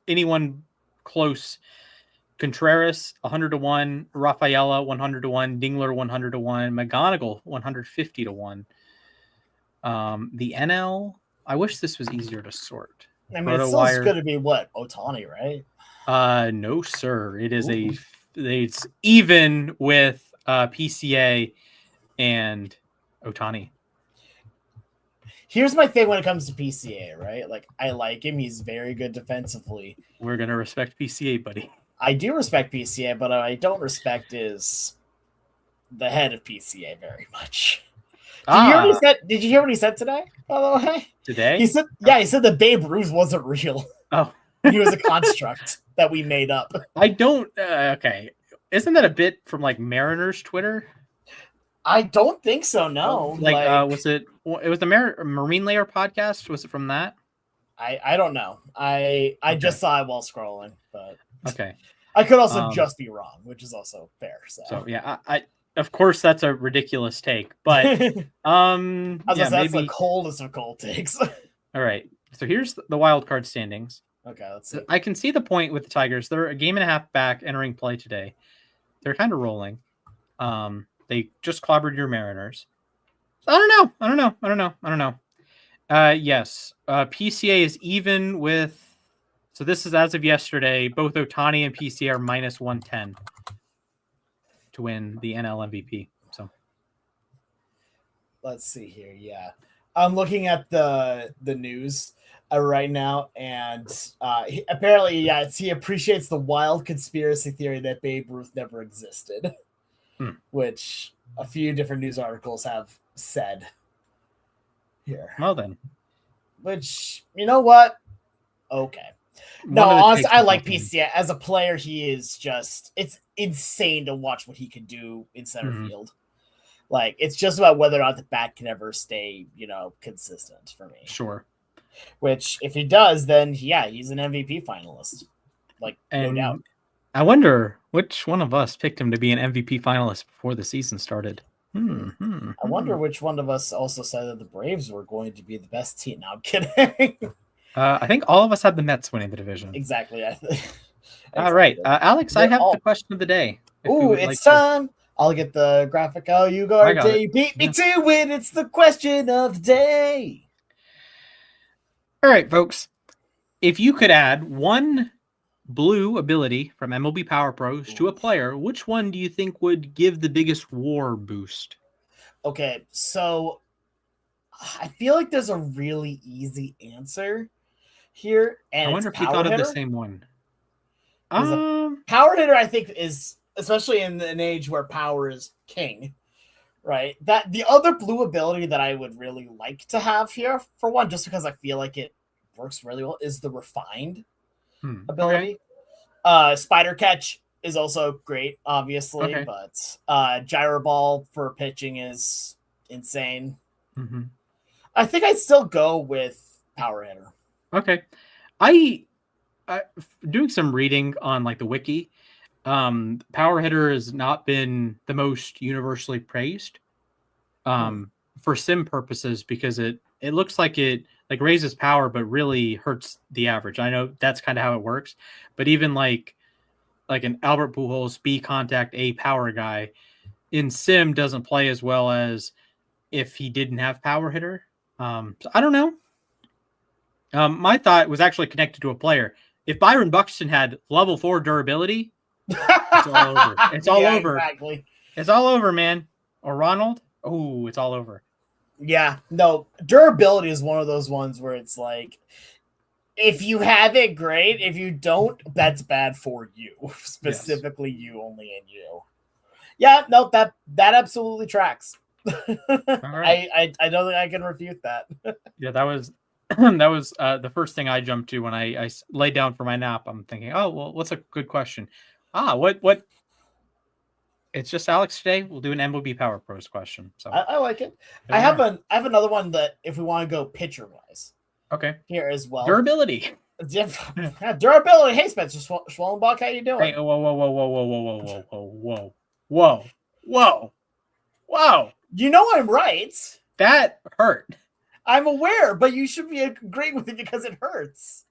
anyone close. Contreras 100-1, Rafaela 100-1, Dingler 100-1, McGonigal 150-1. The NL, I wish this was easier to sort. I mean, it's going to be what, Ohtani, right? No, sir. It is it's even with PCA and Ohtani. Here's my thing when it comes to PCA, right? Like, I like him. He's very good defensively. We're going to respect PCA, buddy. I do respect PCA, but I don't respect the head of PCA very much. Did you hear what he said today, by the way? Today? He said that Babe Ruth wasn't real. Oh. He was a construct that we made up. I don't... okay. Isn't that a bit from, like, Mariners Twitter? I don't think so, no. Was it was the Marine Layer podcast? Was it from that? I don't know. I just saw it while scrolling, but... Okay. I could also just be wrong, which is also fair. So yeah, I of course that's a ridiculous take, but that's the coldest of cold takes. All right. So here's the wild card standings. Okay, let's see. I can see the point with the Tigers. They're a game and a half back entering play today. They're kind of rolling. They just clobbered your Mariners. I don't know. Yes. PCA is even with. So this is as of yesterday. Both Ohtani and PCA are minus 110 to win the NL MVP. So let's see here. Yeah, I'm looking at the news right now, and apparently, he appreciates the wild conspiracy theory that Babe Ruth never existed, which a few different news articles have said here. Well then, which you know what? Okay. No, honestly, I like PCA. As a player, he is it's insane to watch what he can do in center field. Like, it's just about whether or not the bat can ever stay, consistent for me. Sure. Which, if he does, then, he's an MVP finalist. Like, no doubt. I wonder which one of us picked him to be an MVP finalist before the season started. I wonder which one of us also said that the Braves were going to be the best team. Now, I'm kidding. I think all of us had the Mets winning the division. Exactly. All right. Alex, I have the question of the day. Ooh, it's time. I'll get the graphic. Oh, you you beat me to it. It's the question of the day. All right, folks. If you could add one blue ability from MLB Power Pros to a player, which one do you think would give the biggest war boost? Okay, so I feel like there's a really easy answer here, and I it's wonder if you power thought of hitter. the same one. Is a power hitter, I think, is especially in an age where power is king, right? That the other blue ability that I would really like to have here, for one, just because I feel like it works really well, is the refined Okay. ability. Spider catch is also great, obviously, Okay. but gyro ball for pitching is insane. Mm-hmm. I think I'd still go with power hitter. Okay. I doing some reading on like the wiki. Power hitter has not been the most universally praised for sim purposes because it looks like it like raises power but really hurts the average. I know that's kind of how it works, but even like an Albert Pujols B contact A power guy in sim doesn't play as well as if he didn't have power hitter. So I don't know. My thought was actually connected to a player. If Byron Buxton had level 4 durability, it's all over. It's all over. Exactly. It's all over, man. Or Ronald. Oh, it's all over. Yeah, no, durability is one of those ones where it's like, if you have it, great. If you don't, that's bad for you. Specifically, you, only in you. Yeah, no, that absolutely tracks. Right. I don't think I can refute that. Yeah, that was that was the first thing I jumped to when I laid down for my nap. I'm thinking, oh well, what's a good question? What? It's just Alex today. We'll do an MLB Power Pros question. So I like it. I have another one that if we want to go pitcher wise, okay, here as well. Durability. Durability. Hey, Spencer Schwellenbach, how you doing? Hey, whoa. You know I'm right. That hurt. I'm aware, but you should be agreeing with it because it hurts.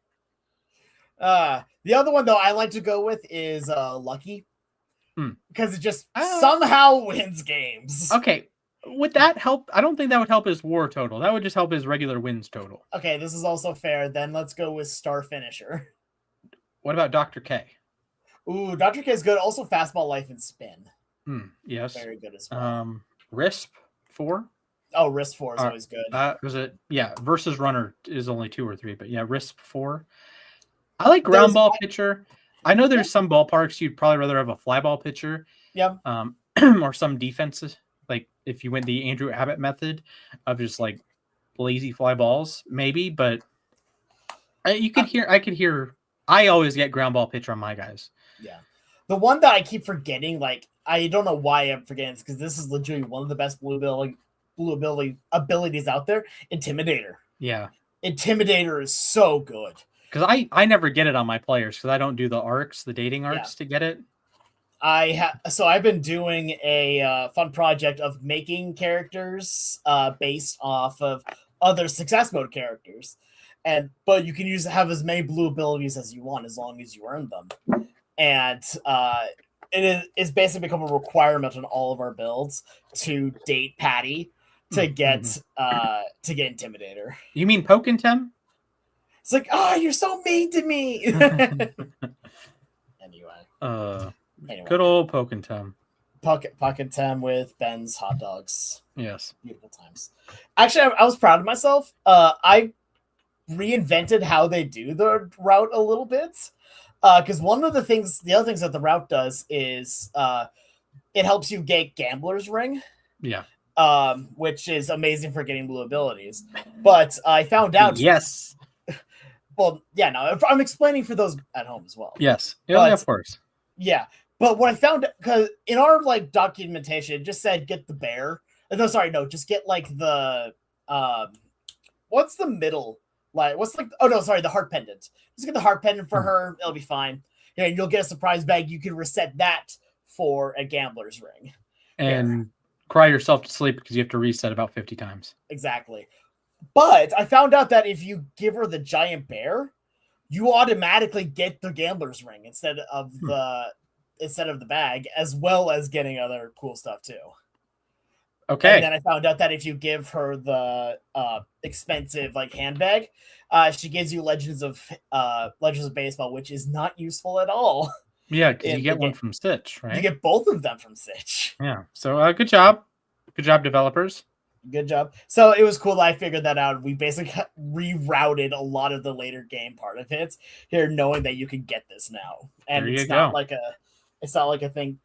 The other one though I like to go with is Lucky. Because it just somehow wins games. Okay. Would that help? I don't think that would help his war total. That would just help his regular wins total. Okay, this is also fair. Then let's go with Star Finisher. What about Dr. K? Ooh, Dr. K is good. Also fastball, life, and spin. Yes. Very good as well. Risp 4? Oh, Risp 4 is always good. Was it? Yeah, versus runner is only 2 or 3, but yeah, Risp 4. I like ground ball pitcher. I know there's some ballparks you'd probably rather have a fly ball pitcher. Yeah. Or some defenses, like if you went the Andrew Abbott method of just like lazy fly balls, maybe. But I could hear. I always get ground ball pitcher on my guys. Yeah. The one that I keep forgetting, like I don't know why I'm forgetting this because this is legitimately one of the best blue abilities out there. Intimidator. Yeah. Intimidator is so good. Because I never get it on my players because I don't do the dating arcs to get it. So I've been doing a fun project of making characters based off of other success mode characters, but you can have as many blue abilities as you want as long as you earn them, and it's basically become a requirement on all of our builds to date Patty to get Intimidator. You mean Pokentem? It's like, you're so mean to me. Anyway, good old Pokentem. Pokentem with Ben's hot dogs. Yes, beautiful times. Actually, I was proud of myself. I reinvented how they do the route a little bit because the other things that the route does is it helps you get Gambler's Ring. Yeah. Which is amazing for getting blue abilities. But I found out. Yes. Well, yeah, no, I'm explaining for those at home as well. Yes. Yeah, of course. Yeah. But what I found, because in our like documentation, it just said get the bear. Just get like the what's the middle? Like the heart pendant. Just get the heart pendant for her, it'll be fine. Yeah, you'll get a surprise bag. You can reset that for a Gambler's Ring. And cry yourself to sleep because you have to reset about 50 times. Exactly. But I found out that if you give her the giant bear, you automatically get the Gambler's Ring instead of the bag, as well as getting other cool stuff too. Okay. And then I found out that if you give her the expensive like handbag, she gives you Legends of Baseball, which is not useful at all. Yeah, because in you the get one game. from Stitch, right? You get both of them from Stitch. Yeah. So good job. Good job, developers. Good job. So it was cool that I figured that out. We basically rerouted a lot of the later game part of it here, knowing that you can get this now. And There you it's not go. it's not like a thing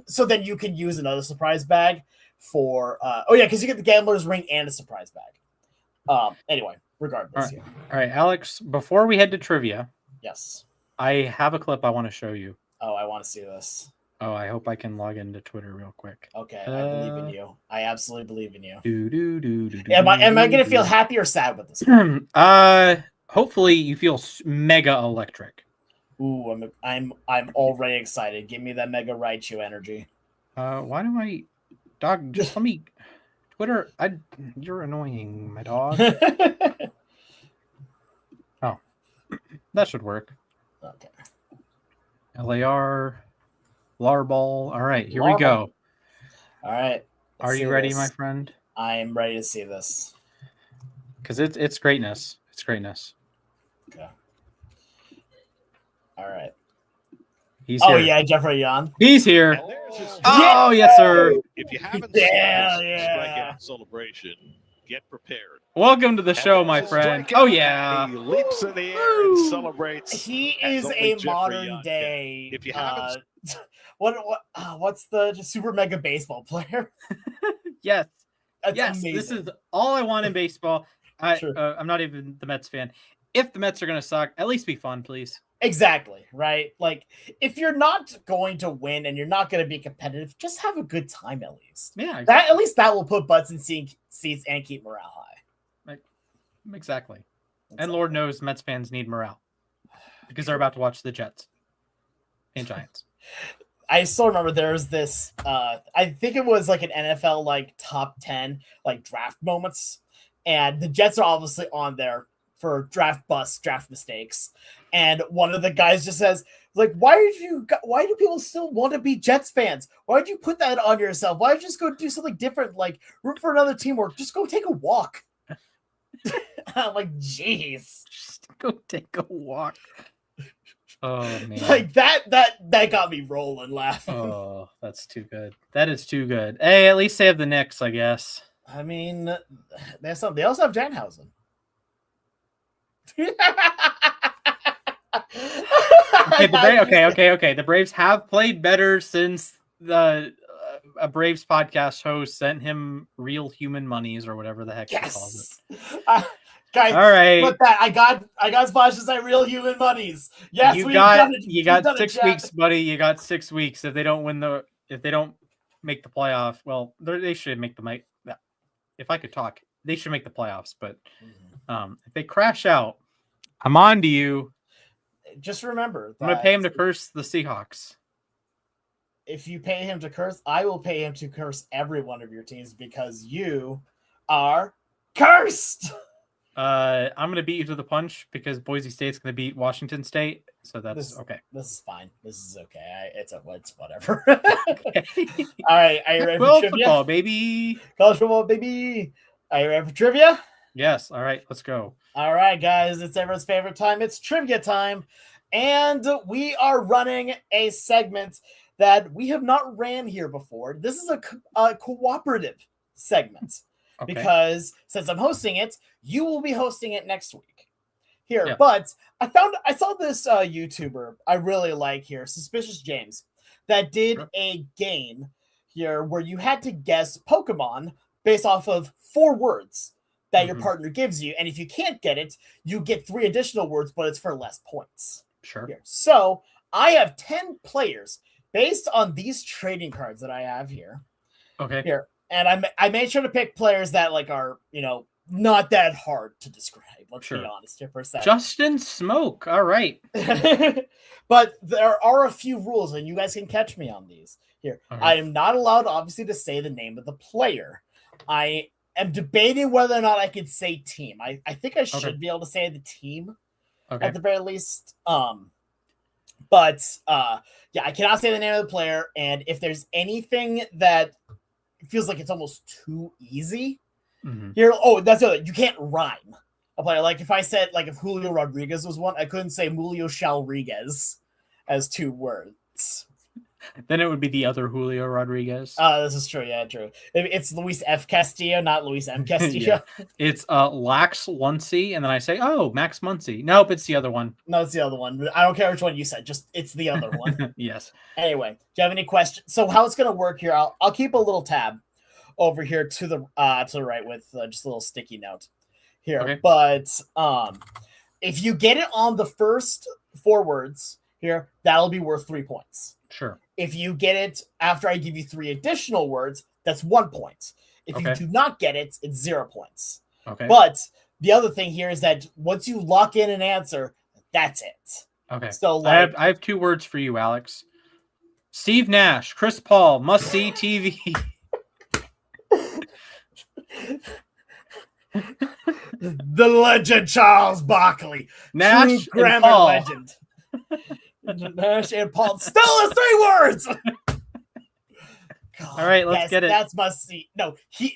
so then you can use another surprise bag for because you get the gambler's ring and a surprise bag. Anyway, regardless. All right, Alex, before we head to trivia, Yes. I have a clip I want to show you. Oh, I want to see this. Oh, I hope I can log into Twitter real quick. Okay, I believe in you. I absolutely believe in you. Am Am I gonna feel happy or sad with this? Hopefully you feel mega electric. Ooh, I'm already excited. Give me that Mega Raichu energy. Why do I, dog? Just let me. Twitter, you're annoying, my dog. Oh, that should work. Okay. LAR, Larball. All right, here we Larball. go. All right. Are you ready, my friend? I am ready to see this. Because it's greatness. It's greatness. Okay. All right. He's here. Oh yeah, Jeffrey Yon. He's here. And there's his Oh yes, sir. If you haven't Yeah, seen this yeah. strikeout celebration, get prepared. Welcome to the And show, there's my a friend. strikeout. Oh yeah. He leaps in the air and celebrates. He as is only a Jeffrey modern Young day. can. If you haven't, What's the Super Mega Baseball player? Yes. That's Yes. amazing. This is all I want in baseball. Sure. I'm not even the Mets fan. If the Mets are gonna suck, at least be fun, please. Exactly, right? Like, if you're not going to win and you're not going to be competitive, just have a good time at least. Yeah. At least that will put butts in seats and keep morale high. Exactly. And Lord knows Mets fans need morale because they're about to watch the Jets and Giants. I still remember there's this, I think it was like an NFL like top 10 like draft moments, and the Jets are obviously on there for draft busts, draft mistakes. And one of the guys just says, like, why do people still want to be Jets fans? Why did you put that on yourself? Why don't you just go do something different? Like root for another team or just go take a walk. I'm like, jeez. Just go take a walk. Oh man. Like that got me rolling laughing. Oh, that's too good. That is too good. Hey, at least they have the Knicks, I guess. I mean, they also have Danhausen. Okay. The Braves have played better since the a Braves podcast host sent him real human monies or whatever the heck he calls it. Guys, all right. But that I got splashes at real human monies. Yes, you we've got done it. you got We've done 6 it, weeks, buddy. You got 6 weeks. If they don't make the playoff, well, they should make the mic. If I could talk, they should make the playoffs. But if they crash out, I'm on to you. Just remember, I'm gonna pay him to curse the Seahawks. If you pay him to curse, I will pay him to curse every one of your teams because you are cursed. I'm gonna beat you to the punch because Boise State's gonna beat Washington State, so that's okay. This is fine. This is okay. It's whatever. Okay. All right, are you ready for trivia? Football, baby. College football, baby. Are you ready for trivia? Yes. All right, let's go. All right, guys, it's everyone's favorite time. It's trivia time, and we are running a segment that we have not ran here before. This is a cooperative segment. Okay. Because since I'm hosting it, you will be hosting it next week. Here, Yeah. But I saw this YouTuber I really like here, Suspicious James, that did a game here where you had to guess Pokemon based off of 4 words that your partner gives you, and if you can't get it, you get 3 additional words, but it's for less points. Sure. Here. So I have 10 players based on these trading cards that I have here. Okay. Here. And I made sure to pick players that like are, not that hard to describe. Let's be honest here for a second. Justin Smoke. All right. But there are a few rules, and you guys can catch me on these. Here. Okay. I am not allowed, obviously, to say the name of the player. I am debating whether or not I could say team. I think I should be able to say the team at the very least. But I cannot say the name of the player. And if there's anything that feels like it's almost too easy. Mhm. Here, oh, that's the other. You can't rhyme a player. Like if I said, like if Julio Rodriguez was one, I couldn't say Julio Shalriguez as 2 words. Then it would be the other Julio Rodriguez. This is true. Yeah, true. It's Luis F. Castillo, not Luis M. Castillo. Yeah. It's Lax Luncey, and then I say, oh, Max Muncy. Nope, it's the other one. No, it's the other one. I don't care which one you said. Just it's the other one. Yes. Anyway, do you have any questions? So how it's gonna work here? I'll keep a little tab over here to the right with just a little sticky note here. Okay. But if you get it on the first 4 words here, that'll be worth 3 points. Sure. If you get it after I give you 3 additional words, that's 1 point. If you Okay. do not get it, it's 0 points. Okay. But the other thing here is that once you lock in an answer, that's it. Okay. So like, I have 2 words for you, Alex. Steve Nash, Chris Paul, must see TV. the legend Charles Barkley, Nash true and grammar Paul. legend. Nash and Paul still has 3 words. God, All right, let's get it. That's must see. No,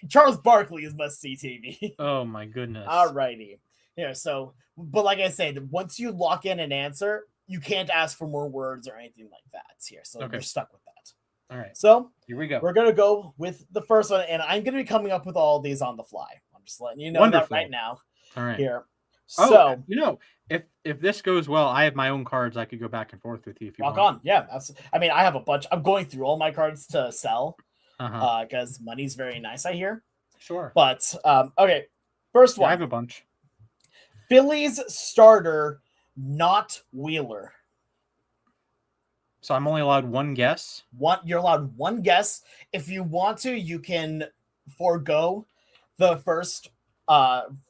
Charles Barkley is must see TV. Oh my goodness. Alrighty. Yeah, so but like I said, once you lock in an answer, you can't ask for more words or anything like that here. So Okay. you're stuck with that. All right. So Here we go. we're gonna go with the first one, and I'm gonna be coming up with all these on the fly. I'm just letting you know Wonderful. that right now. All right. Here. Oh, So you know, if this goes well, I have my own cards. I could go back and forth with you if you rock want. on. Yeah. I mean, I have a bunch. I'm going through all my cards to sell Uh-huh. because money's very nice, I hear. Sure. But okay. First Yeah, I one. have a bunch. Phillies starter, not Wheeler. So I'm only allowed 1 guess. You're allowed 1 guess. If you want to, you can forego the first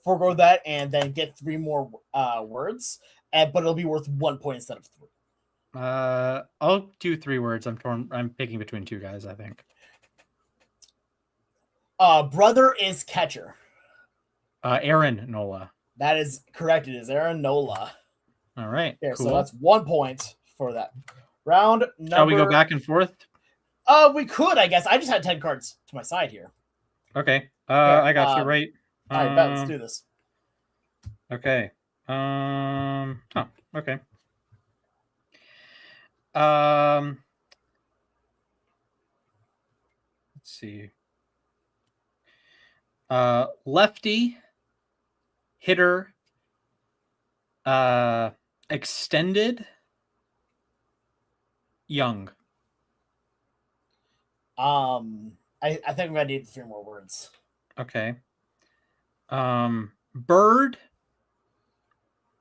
forego that and then get 3 more words, but it'll be worth 1 point instead of 3. I'll do 3 words. I'm picking between 2 guys, I think. Brother is catcher. Aaron Nola. That is correct. It is Aaron Nola. All right. Here, cool. so that's 1 point for that round. Number, Shall we go back and forth? We could, I guess. I just had 10 cards to my side here. Okay. Yeah, I got you right. All right, bet, let's do this. Okay. Okay. Let's see. Lefty hitter. Extended. Young. I think I'm gonna need 3 more words. Okay. Bird.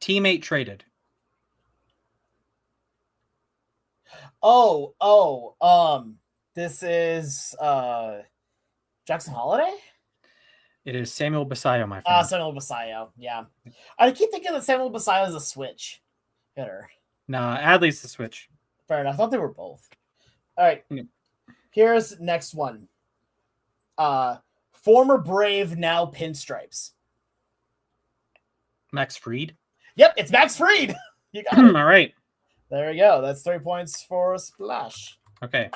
Teammate traded. This is Jackson Holiday? It is Samuel Basayo, my friend. Samuel Basayo, yeah. I keep thinking that Samuel Basayo is a switch hitter. Nah, Adley's the switch. Fair enough. I thought they were both. All right. Mm. Here's next one. Former Brave, now Pinstripes. Max Fried. Yep, it's Max Fried. You got it. All right. There you go. That's 3 points for Splash. Okay.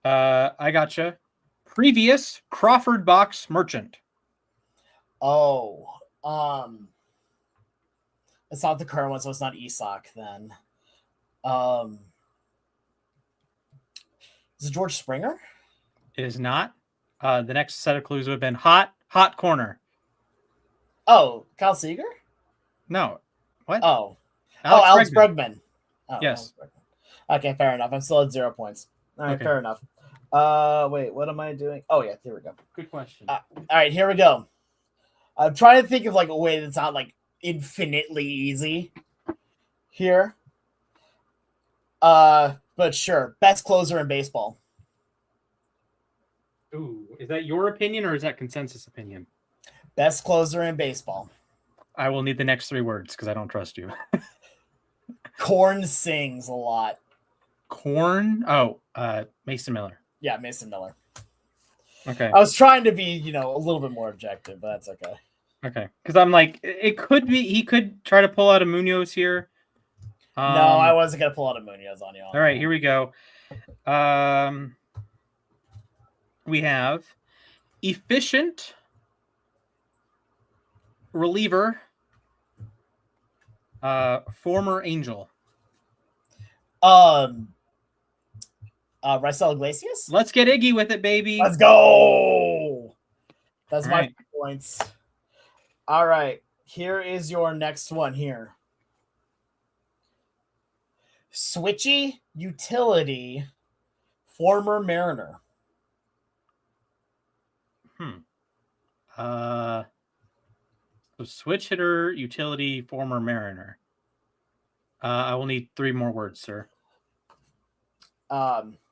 I gotcha. Previous Crawford box merchant. Oh, it's not the current one, so it's not Isak then. Is it George Springer? It is not. The next set of clues would have been hot corner. Oh, Kyle Seager? No. What? Oh, Alex Bregman. Oh, Yes. Alex Bregman. Okay, fair enough. I'm still at 0 points. All right, Okay. fair enough. Wait, what am I doing? Oh yeah, here we go. Good question. All right, here we go. I'm trying to think of like a way that's not like infinitely easy here. But sure, best closer in baseball. Ooh, is that your opinion or is that consensus opinion? Best closer in baseball. I will need the next 3 words because I don't trust you. Korn sings a lot. Corn? Oh, Mason Miller. Yeah, Mason Miller. Okay. I was trying to be, a little bit more objective, but that's okay. Okay. Because I'm like, it could be, he could try to pull out a Munoz here. No, I wasn't going to pull out a Munoz on you. All right, here we go. we have efficient reliever, former Angel. Raisel Iglesias. Let's get Iggy with it, baby. Let's go. That's All my right. points. All right. Here is your next one here. Switchy utility, former Mariner. So switch hitter, utility, former Mariner. I will need 3 more words, sir. Okay.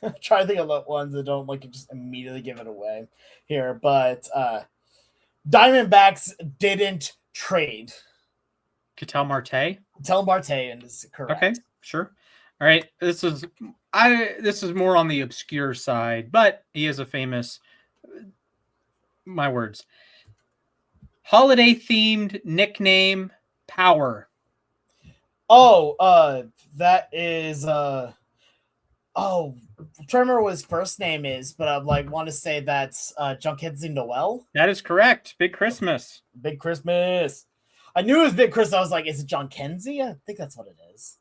I'm trying to think of the ones that don't like just immediately give it away here, but Diamondbacks didn't trade. Ketel Marte. Ketel Marte is correct. Okay, sure. All right. This is more on the obscure side, but he is a famous, my words, holiday themed nickname, Power. Oh, that is I'm trying to remember what his first name is, but I want to say that's Junkenzie Noel. That is correct. Big Christmas. Big Christmas. I knew it was Big Christmas. I was like, is it John Kenzie? I think that's what it is.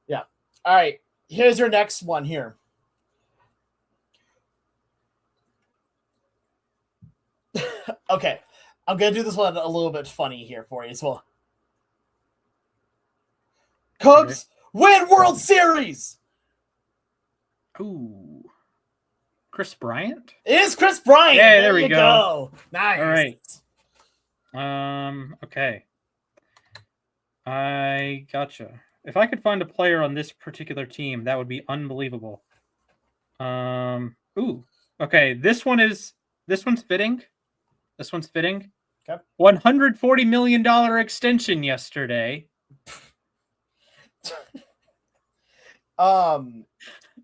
Yeah. All right. Here's your next one here. Okay. I'm going to do this one a little bit funny here for you as well. Cubs win World Series. Ooh. Chris Bryant? It is Chris Bryant. Yeah, there we you go. Nice. All right. Okay. I gotcha. If I could find a player on this particular team, that would be unbelievable. Ooh. Okay, this one's fitting. This one's fitting. Okay. $140 million extension yesterday.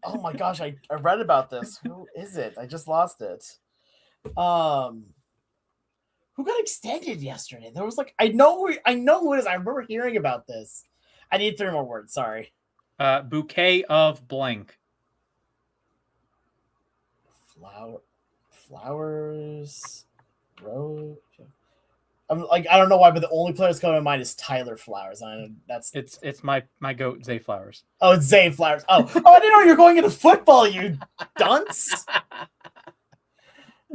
Oh my gosh, I read about this. Who is it? I just lost it. Who got extended yesterday? There was I know who it is. I remember hearing about this. I need 3 more words. Sorry. Bouquet of blank. Flowers. Rose. I'm I don't know why, but the only player that's coming to mind is Tyler Flowers. I know that's It's my goat, Zay Flowers. Oh, it's Zay Flowers. Oh, I didn't know you were going into football, you dunce.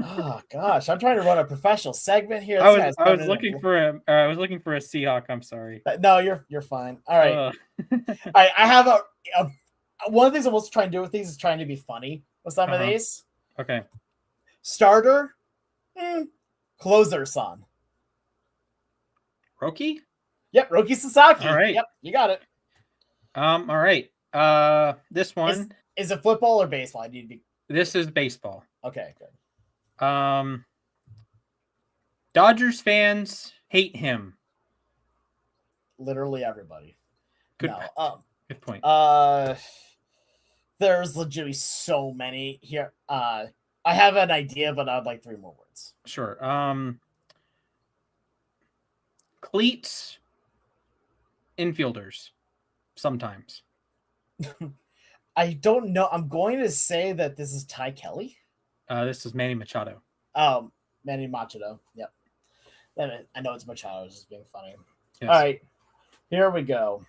Oh gosh, I'm trying to run a professional segment here. I was looking for a Seahawk. I'm sorry. No, you're fine. All right. All right. I have a one of the things I'm also trying to do with these is trying to be funny with some of these. Okay. Starter, closer, son. Roki? Yep, Roki Sasaki. All right. Yep, you got it. All right. This one is it football or baseball? I need to be. This is baseball. Okay, good. Dodgers fans hate him. Literally everybody. Good. No. Good point. There's legitimately so many here. I have an idea, but I'd like 3 more words. Sure. Cleats, infielders, sometimes. I don't know. I'm going to say that this is Ty Kelly. This is Manny Machado. Manny Machado. Yep. I know it's Machado. It's just being funny. Yes. All right. Here we go.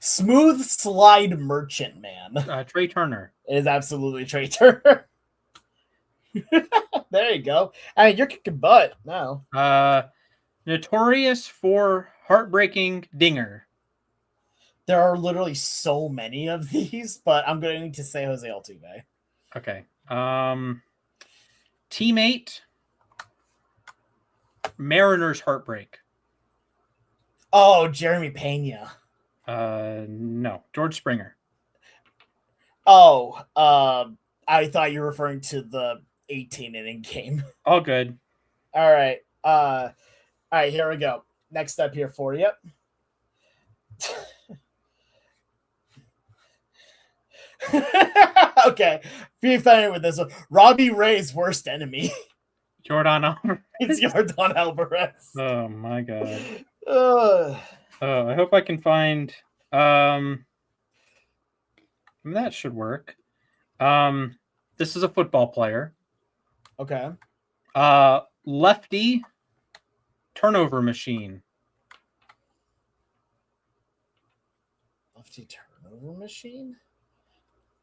Smooth slide merchant man. Trey Turner. It is absolutely Trey Turner. There you go. I mean, you're kicking butt now. Notorious for heartbreaking dinger. There are literally so many of these, but I'm going to say Jose Altuve. Okay. Teammate. Mariners heartbreak. Oh, Jeremy Pena. No. George Springer. Oh, I thought you were referring to the 18-inning game. All good. All right. All right, here we go. Next up here for you. Okay. Be familiar with this one. Robbie Ray's worst enemy. Jordan Alvarez. It's Yordan Alvarez. Oh my god. Ugh. I hope I can find. That should work. This is a football player. Okay. Lefty turnover machine. Lefty turnover machine?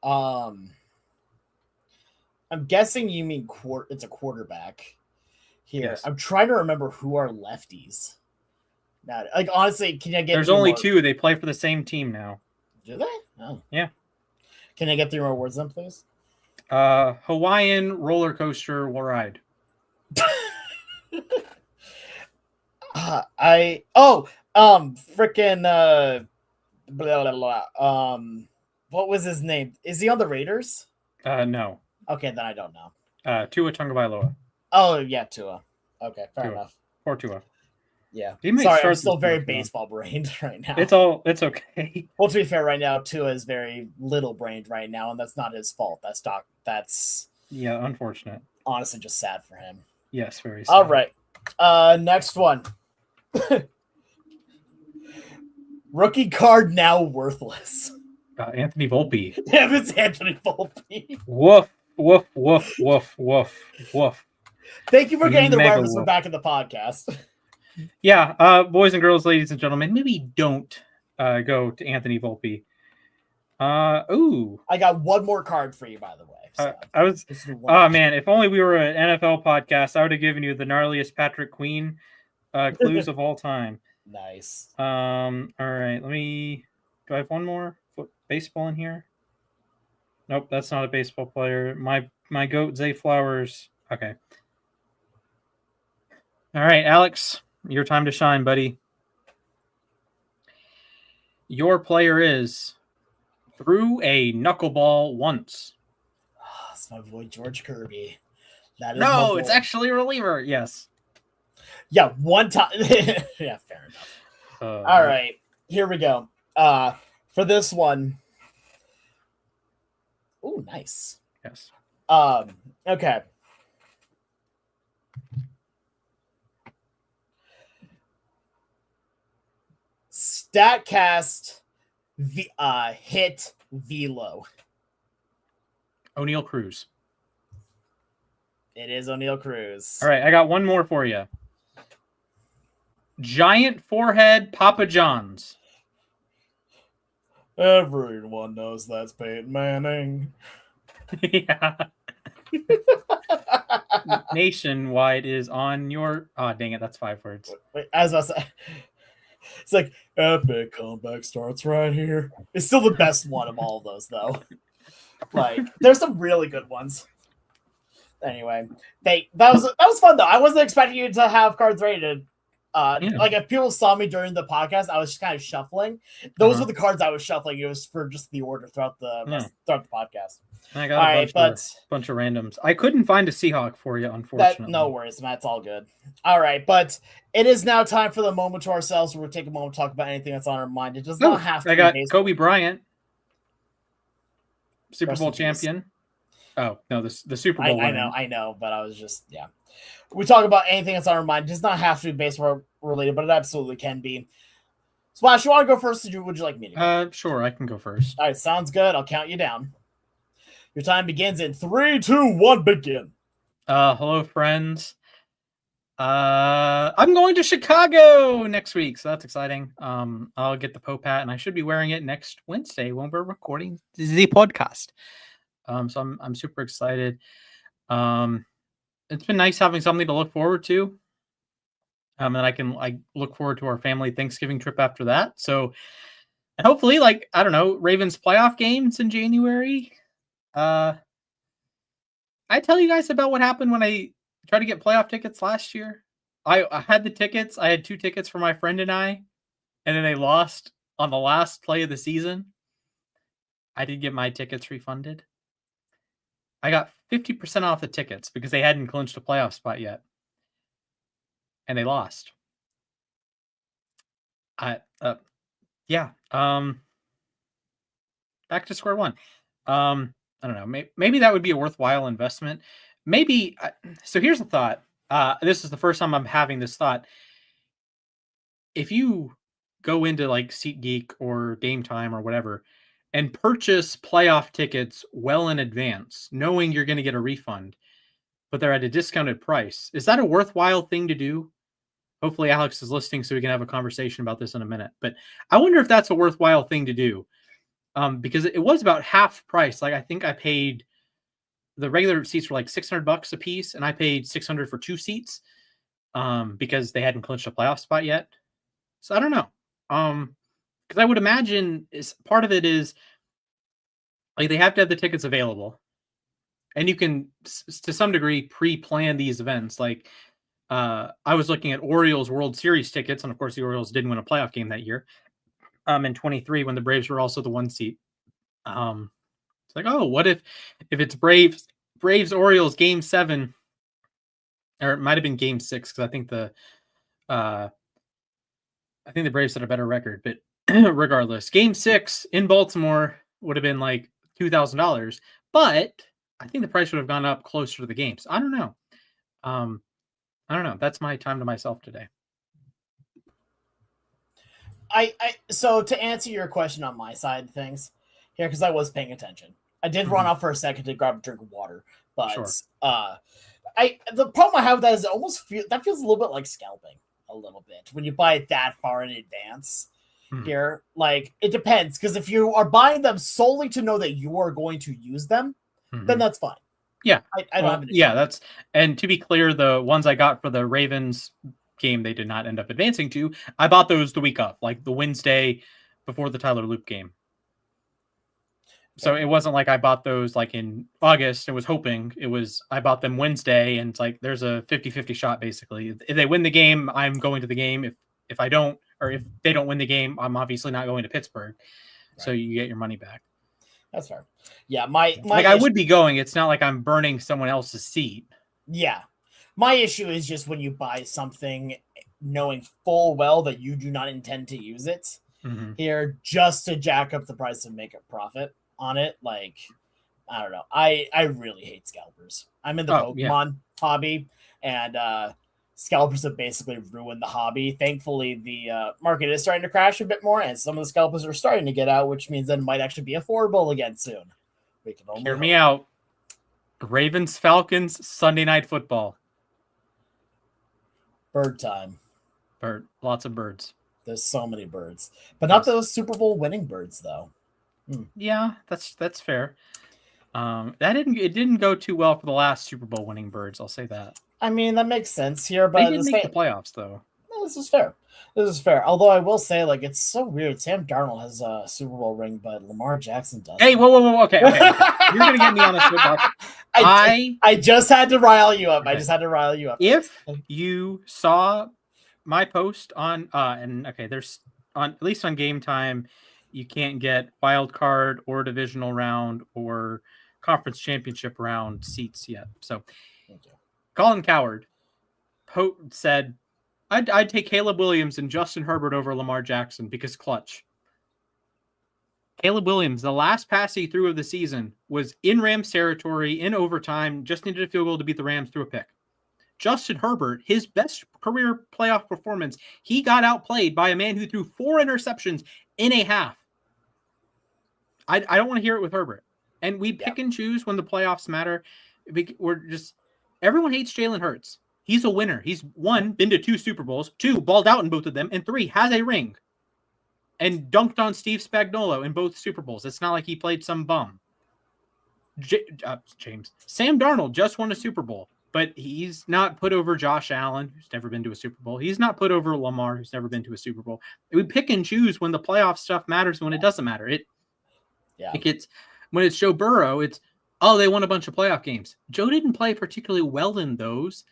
I'm guessing you mean it's a quarterback here. Yes. I'm trying to remember who are lefties. Now, like honestly, can I get There's through only more? 2. They play for the same team now. Do they? Oh. Yeah. Can I get 3 more words then, please? Hawaiian roller coaster ride. Freaking blah, blah, blah. What was his name? Is he on the Raiders? No. Okay, then I don't know. Tua Tagovailoa. Oh yeah, Tua. Okay, fair Tua. enough. Poor Tua. Yeah. He might Sorry, I'm start still this very month, though. baseball brained right now. It's okay. Well, to be fair, right now Tua is very little brained right now, and that's not his fault. That's Yeah, unfortunate. honestly just sad for him. Yes, very sad. All right. Next one. Rookie card now worthless. Anthony Volpe. Damn, it's Anthony Volpe. Woof, woof, woof, woof, woof, woof. Thank you for getting the Mega reference from woof. back in the podcast. Yeah, boys and girls, ladies and gentlemen, maybe don't go to Anthony Volpe. Ooh. I got one more card for you, by the way. So I was. this is one. Oh man, if only we were an NFL podcast, I would have given you the gnarliest Patrick Queen clues of all time. Nice. All right, do I have one more baseball in here? Nope, that's not a baseball player. My goat Zay Flowers. Okay. All right, Alex, your time to shine, buddy. Your player is threw a knuckleball once. It's my boy George Kirby. That is No, my it's boy. actually a reliever. Yes. Yeah, one time. Yeah, fair enough. All right, here we go. For this one. Oh, nice. Yes. Okay. Statcast hit Velo. O'Neal Cruz. It is O'Neal Cruz. All right, I got one more for you. Giant forehead Papa John's. Everyone knows that's Peyton Manning. Yeah. Nationwide is on your. Oh, dang it. That's 5 words. Wait, as I said, it's like epic comeback starts right here. It's still the best one of all of those, though. Like, there's some really good ones. Anyway, that was fun though. I wasn't expecting you to have cards rated. Like if people saw me during the podcast, I was just kind of shuffling. Those were the cards I was shuffling. It was for just the order throughout the podcast. I got a bunch of randoms. I couldn't find a Seahawk for you, unfortunately. No worries, Matt. It's all good. All right, but it is now time for the moment to ourselves where we take a moment to talk about anything that's on our mind. It does not have to. I got be Kobe Bryant, Super Rest Bowl in peace. champion. Oh no, the Super Bowl. I know, but I was just We talk about anything that's on our mind. It does not have to be baseball related, but it absolutely can be. Splash, you want to go first? Or would you like me to go? Sure, I can go first. All right, sounds good. I'll count you down. Your time begins in 3, 2, 1, begin. Hello, friends. I'm going to Chicago next week, so that's exciting. I'll get the Pope hat, and I should be wearing it next Wednesday when we're recording the podcast. So I'm super excited. It's been nice having something to look forward to. And I can look forward to our family Thanksgiving trip after that. So, and hopefully, I don't know, Ravens playoff games in January. I tell you guys about what happened when I tried to get playoff tickets last year. I had the tickets. I had 2 tickets for my friend and I, and then they lost on the last play of the season. I did get my tickets refunded. I got 50% off the tickets because they hadn't clinched a playoff spot yet. And they lost. Back to square one. I don't know. Maybe that would be a worthwhile investment. Maybe. So here's the thought. this is the first time I'm having this thought. If you go into like SeatGeek or Game Time or whatever and purchase playoff tickets well in advance, knowing you're going to get a refund, but they're at a discounted price, is that a worthwhile thing to do? Hopefully Alex is listening so we can have a conversation about this in a minute. But I wonder if that's a worthwhile thing to do. Because it was about half price. Like I think I paid, the regular seats were like $600 a piece, and I paid $600 for 2 seats because they hadn't clinched a playoff spot yet. So I don't know. Because I would imagine part of it is like they have to have the tickets available, and you can to some degree pre-plan these events. Like I was looking at Orioles World Series tickets, and of course the Orioles didn't win a playoff game that year. In 23 when the Braves were also the 1 seat. It's like, oh, what if it's Braves Orioles Game 7, or it might have been Game 6 because I think the Braves had a better record, but regardless, Game 6 in Baltimore would have been like $2,000, but I think the price would have gone up closer to the games. I don't know. I don't know. That's my time to myself today. So to answer your question on my side of things here, because I was paying attention, I did run off for a second to grab a drink of water, but Sure. The problem I have with that is that feels a little bit like scalping a little bit when you buy it that far in advance. Here, like it depends, because if you are buying them solely to know that you are going to use them, then that's fine. Yeah, I don't have an issue. Yeah, that's, and to be clear, the ones I got for the Ravens game they did not end up advancing to, I bought those the week of, like the Wednesday before the Tyler Loop game. So it wasn't like I bought those like in August and was hoping. It was I bought them Wednesday, and it's like there's a 50-50 shot basically. If they win the game, I'm going to the game. If I don't, or if they don't win the game, I'm obviously not going to Pittsburgh. Right. So you get your money back. That's fair. Yeah, my like I would be going. It's not like I'm burning someone else's seat. Yeah. My issue is just when you buy something knowing full well that you do not intend to use it here just to jack up the price and make a profit on it. Like, I don't know. I really hate scalpers. I'm in the Pokemon hobby, and scalpers have basically ruined the hobby. Thankfully, the market is starting to crash a bit more, and some of the scalpers are starting to get out, which means that it might actually be affordable again soon. We can only hear me out. Ravens Falcons Sunday Night Football. Bird time. Lots of birds. There's so many birds, but not those Super Bowl winning birds, though. Yeah, that's fair. It didn't go too well for the last Super Bowl winning birds. I'll say that. I mean, that makes sense here, but they didn't make the playoffs, though. No, this is fair. Although I will say, like, it's so weird. Sam Darnold has a Super Bowl ring, but Lamar Jackson doesn't. Hey, whoa. Okay. You're gonna get me on a soapbox. I just had to rile you up. Okay. If you saw my post on there's on at least on Game Time, you can't get wild card or divisional round or conference championship round seats yet. So Colin Cowherd said, I'd take Caleb Williams and Justin Herbert over Lamar Jackson because clutch. Caleb Williams, the last pass he threw of the season was in Rams territory in overtime, just needed a field goal to beat the Rams through a pick. Justin Herbert, his best career playoff performance, he got outplayed by a man who threw 4 interceptions in a half. I don't want to hear it with Herbert. And we pick and choose when the playoffs matter. Everyone hates Jalen Hurts. He's a winner. He's 1, been to 2 Super Bowls, 2, balled out in both of them, and 3, has a ring. And dunked on Steve Spagnuolo in both Super Bowls. It's not like he played some bum. Sam Darnold just won a Super Bowl, but he's not put over Josh Allen, who's never been to a Super Bowl. He's not put over Lamar, who's never been to a Super Bowl. We pick and choose when the playoff stuff matters and when it doesn't matter. When it's Joe Burrow, they won a bunch of playoff games. Joe didn't play particularly well in those.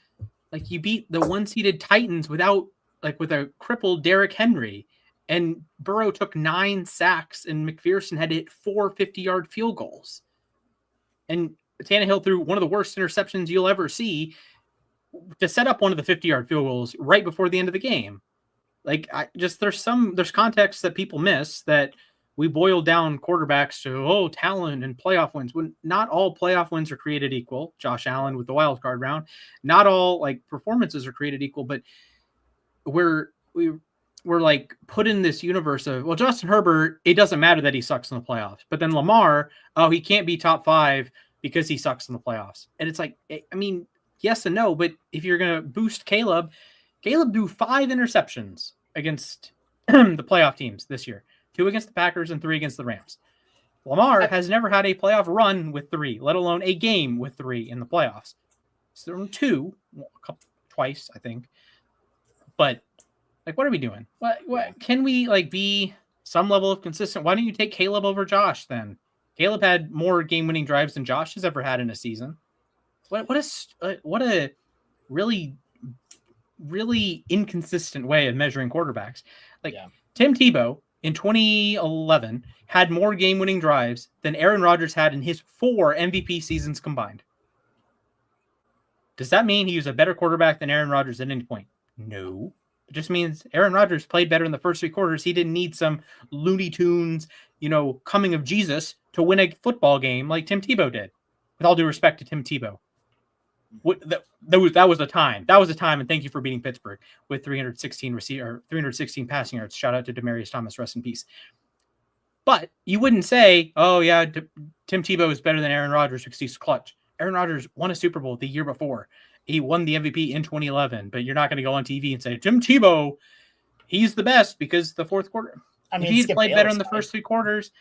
Like, you beat the 1-seeded Titans with a crippled Derrick Henry, and Burrow took 9 sacks, and McPherson had to hit 4 50-yard field goals. And Tannehill threw one of the worst interceptions you'll ever see to set up one of the 50-yard field goals right before the end of the game. Like, there's context that people miss that we boil down quarterbacks to talent and playoff wins, when not all playoff wins are created equal. Josh Allen with the wild card round, not all like performances are created equal, but we're like put in this universe of, well, Justin Herbert, it doesn't matter that he sucks in the playoffs, but then Lamar, he can't be top 5 because he sucks in the playoffs. And it's like, I mean, yes and no, but if you're going to boost Caleb threw 5 interceptions against the playoff teams this year, 2 against the Packers and 3 against the Rams. Lamar has never had a playoff run with 3, let alone a game with 3 in the playoffs. So 2, twice, I think. But like, what are we doing? What can we like be some level of consistent? Why don't you take Caleb over Josh then? Caleb had more game-winning drives than Josh has ever had in a season. What a really, really inconsistent way of measuring quarterbacks. Tim Tebow in 2011 had more game-winning drives than Aaron Rodgers had in his 4 MVP seasons combined. Does that mean he was a better quarterback than Aaron Rodgers at any point? No. It just means Aaron Rodgers played better in the first 3 quarters. He didn't need some Looney Tunes, coming of Jesus to win a football game like Tim Tebow did. With all due respect to Tim Tebow. That was a time. That was a time, and thank you for beating Pittsburgh with 316 passing yards. Shout out to Demaryius Thomas, rest in peace. But you wouldn't say, Tim Tebow is better than Aaron Rodgers because he's clutch. Aaron Rodgers won a Super Bowl the year before. He won the MVP in 2011, but you're not going to go on TV and say, Tim Tebow, he's the best because the fourth quarter. I mean, if he had played better in the first 3 quarters,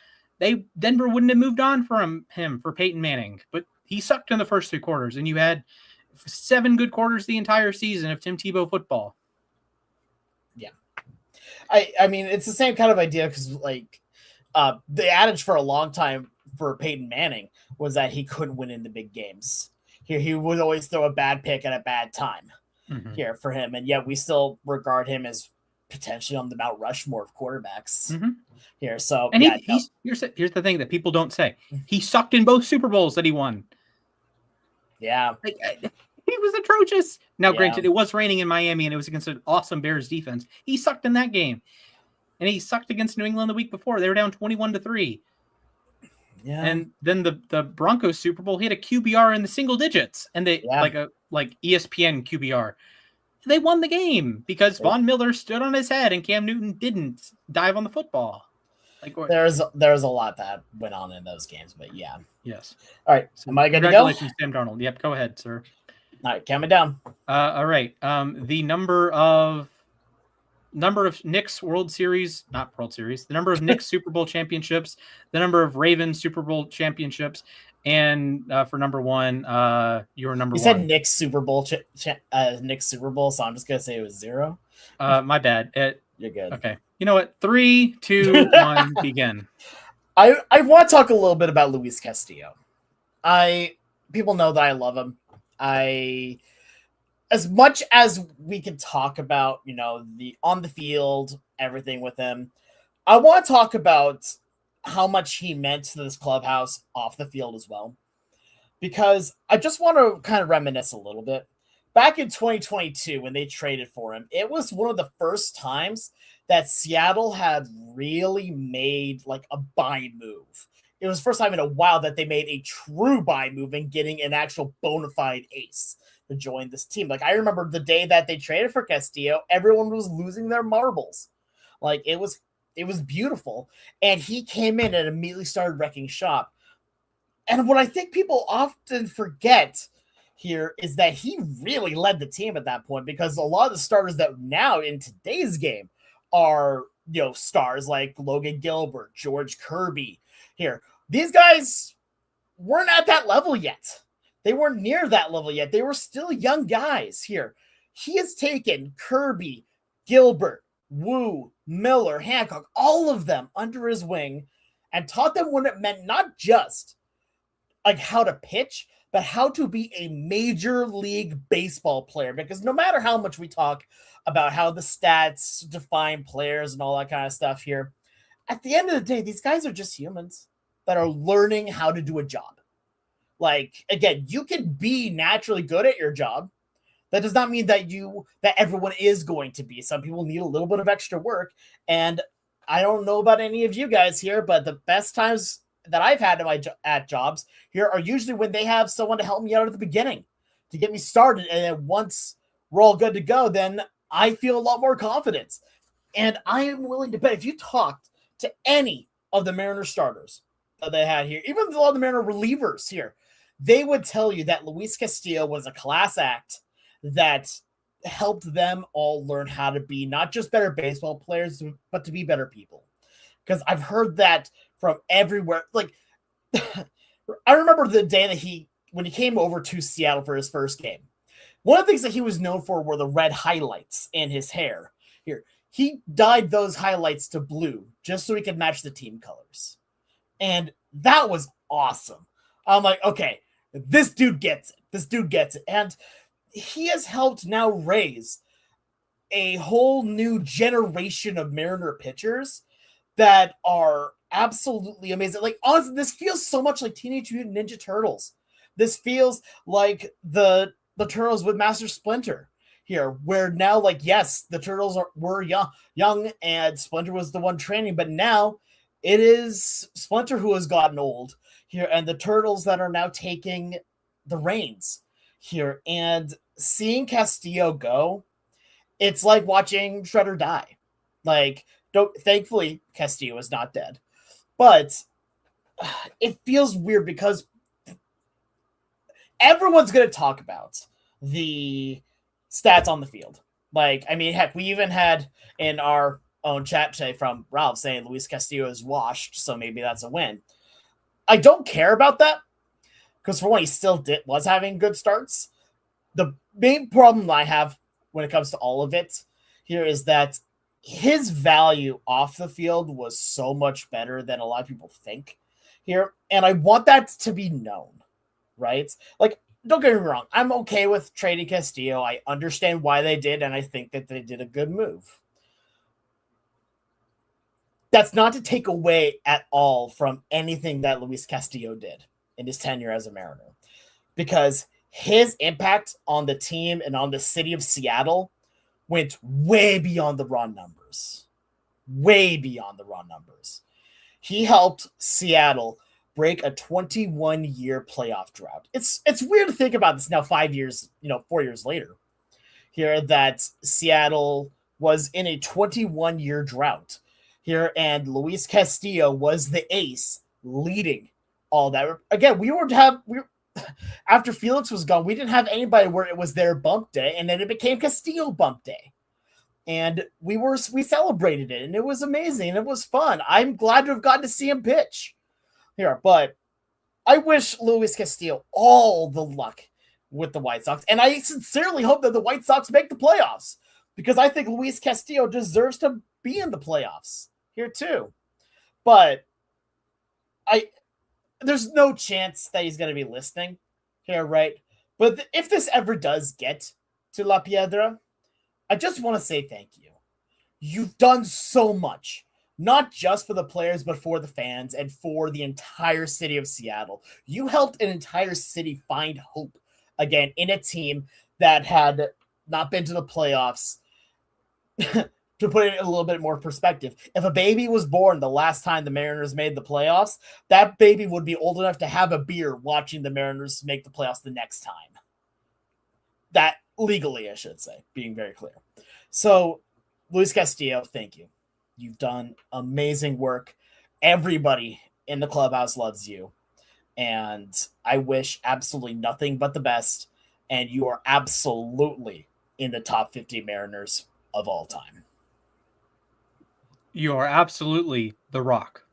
Denver wouldn't have moved on from him for Peyton Manning. But he sucked in the first 3 quarters, and you had 7 good quarters the entire season of Tim Tebow football. Yeah. I mean, it's the same kind of idea because, the adage for a long time for Peyton Manning was that he couldn't win in the big games. Here, he would always throw a bad pick at a bad time here for him. And yet we still regard him as potentially on the Mount Rushmore of quarterbacks here. So, and here's the thing that people don't say. He sucked in both Super Bowls that he won. Yeah. He was atrocious. Now, granted, it was raining in Miami and it was against an awesome Bears defense. He sucked in that game. And he sucked against New England the week before. They were down 21-3. Yeah. And then the Broncos Super Bowl, he had a QBR in the single digits, and they like ESPN QBR. They won the game because Von Miller stood on his head and Cam Newton didn't dive on the football. There's a lot that went on in those games, but yeah. Yes. All right. So am I good to go? Congratulations, Sam Darnold. Yep. Go ahead, sir. All right. Count me down. All right. The number of Knicks World Series, not World Series, the number of Knicks Super Bowl championships, the number of Ravens Super Bowl championships, and for number 1, your number 1. You said Knicks Super Bowl, Knicks Super Bowl, so I'm just gonna say it was 0. My bad. You're good. Okay. You know what? 3, 2, 1, begin. I want to talk a little bit about Luis Castillo. People know that I love him. As much as we can talk about, the on the field, everything with him, I want to talk about how much he meant to this clubhouse off the field as well. Because I just want to kind of reminisce a little bit. Back in 2022, when they traded for him, it was one of the first times that Seattle had really made a buy move. It was the first time in a while that they made a true buy move and getting an actual bona fide ace to join this team. I remember the day that they traded for Castillo, everyone was losing their marbles. It was beautiful. And he came in and immediately started wrecking shop. And what I think people often forget here is that he really led the team at that point, because a lot of the starters that now in today's game are, stars like Logan Gilbert, George Kirby here. These guys weren't at that level yet. They weren't near that level yet. They were still young guys here. He has taken Kirby, Gilbert, Wu, Miller, Hancock, all of them under his wing and taught them what it meant, not just how to pitch, but how to be a major league baseball player. Because no matter how much we talk about how the stats define players and all that kind of stuff here, at the end of the day, these guys are just humans that are learning how to do a job. Again, you can be naturally good at your job. That does not mean that everyone is going to be. Some people need a little bit of extra work. And I don't know about any of you guys here, but the best times that I've had at jobs here are usually when they have someone to help me out at the beginning to get me started. And then once we're all good to go, then I feel a lot more confidence. And I am willing to bet if you talked to any of the Mariner starters that they had here, even a lot of the Mariner relievers here, they would tell you that Luis Castillo was a class act that helped them all learn how to be not just better baseball players, but to be better people. Because I've heard that from everywhere. Like, I remember the day that when he came over to Seattle for his first game, one of the things that he was known for were the red highlights in his hair. Here, he dyed those highlights to blue just so he could match the team colors. And that was awesome. I'm like, okay, this dude gets it. This dude gets it. And he has helped now raise a whole new generation of Mariner pitchers that are absolutely amazing. Like, honestly, this feels so much like Teenage Mutant Ninja Turtles. This feels like the Turtles with Master Splinter here, where now, like, yes, the Turtles were young, and Splinter was the one training, but now it is Splinter who has gotten old here, and the Turtles that are now taking the reins here. And seeing Castillo go, it's like watching Shredder die. Like, thankfully, Castillo is not dead, but it feels weird because everyone's going to talk about the stats on the field. Like, I mean, heck, we even had in our own chat today from Ralph saying Luis Castillo is washed, so maybe that's a win. I don't care about that because, for one, he still was having good starts. The main problem I have when it comes to all of it here is that his value off the field was so much better than a lot of people think here. And I want that to be known, right? Like, don't get me wrong. I'm okay with trading Castillo. I understand why they did, and I think that they did a good move. That's not to take away at all from anything that Luis Castillo did in his tenure as a Mariner, because his impact on the team and on the city of Seattle went way beyond the raw numbers. Way beyond the raw numbers. He helped Seattle break a 21-year playoff drought. It's weird to think about this now 4 years later here, that Seattle was in a 21-year drought here, and Luis Castillo was the ace leading all that. Again, after Felix was gone, we didn't have anybody where it was their bump day, and then it became Castillo bump day. And we celebrated it, and it was amazing, and it was fun. I'm glad to have gotten to see him pitch here, but I wish Luis Castillo all the luck with the White Sox, and I sincerely hope that the White Sox make the playoffs, because I think Luis Castillo deserves to be in the playoffs here too. But there's no chance that he's going to be listening here, right? But if this ever does get to La Piedra, I just want to say thank you. You've done so much, not just for the players, but for the fans and for the entire city of Seattle. You helped an entire city find hope again in a team that had not been to the playoffs. To put it in a little bit more perspective, if a baby was born the last time the Mariners made the playoffs, that baby would be old enough to have a beer watching the Mariners make the playoffs the next time. That legally, I should say, being very clear. So, Luis Castillo, thank you. You've done amazing work. Everybody in the clubhouse loves you. And I wish absolutely nothing but the best. And you are absolutely in the top 50 Mariners of all time. You are absolutely the Rock.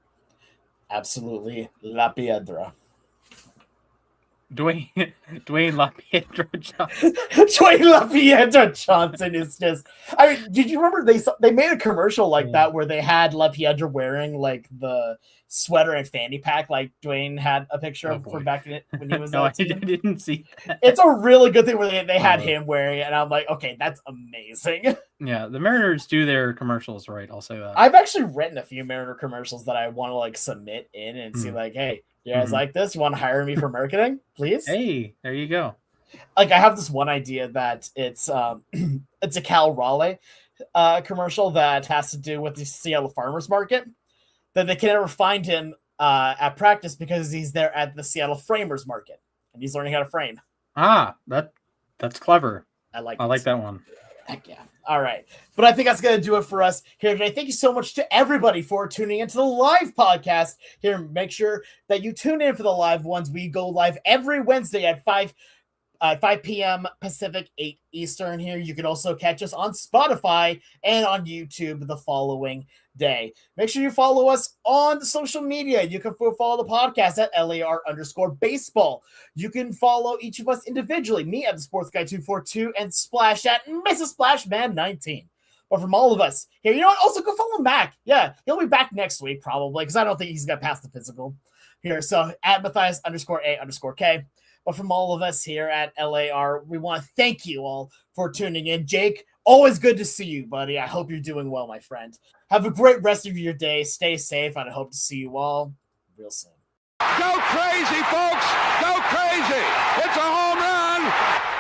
Absolutely La Piedra. Dwayne La Piedra Johnson. Dwayne La Piedra Johnson is just... I mean, did you remember they made a commercial like that where they had La Piedra wearing like the sweater and fanny pack like Dwayne had a picture of from back when he was No, I didn't see that. It's a really good thing where they had him wearing it, and I'm like, okay, that's amazing. Yeah, the Mariners do their commercials right, I'll say that. I've actually written a few Mariner commercials that I want to like submit in and see like, hey, you guys like this? You want to hire me for marketing, please? Hey, there you go. Like, I have this one idea that it's a Cal Raleigh commercial that has to do with the Seattle Farmers Market, that they can never find him at practice because he's there at the Seattle Framers Market and he's learning how to frame. That's clever. I like that one. Heck yeah. All right. But I think that's going to do it for us here today. Thank you so much to everybody for tuning into the live podcast here. Make sure that you tune in for the live ones. We go live every Wednesday at 5 p.m. Pacific, 8 Eastern here. You can also catch us on Spotify and on YouTube the following day. Make sure you follow us on social media. You can follow the podcast at LAR_baseball. You can follow each of us individually. Me at the Sports Guy 242 and Splash at Mrs. Splashman 19. But from all of us here, you know what? Also go follow Mac. Yeah, he'll be back next week probably because I don't think he's gonna pass the physical here. So at Matthias_A_K. But from all of us here at LAR, we want to thank you all for tuning in. Jake, always good to see you, buddy. I hope you're doing well, my friend. Have a great rest of your day. Stay safe, and I hope to see you all real soon. Go crazy, folks! Go crazy! It's a home run!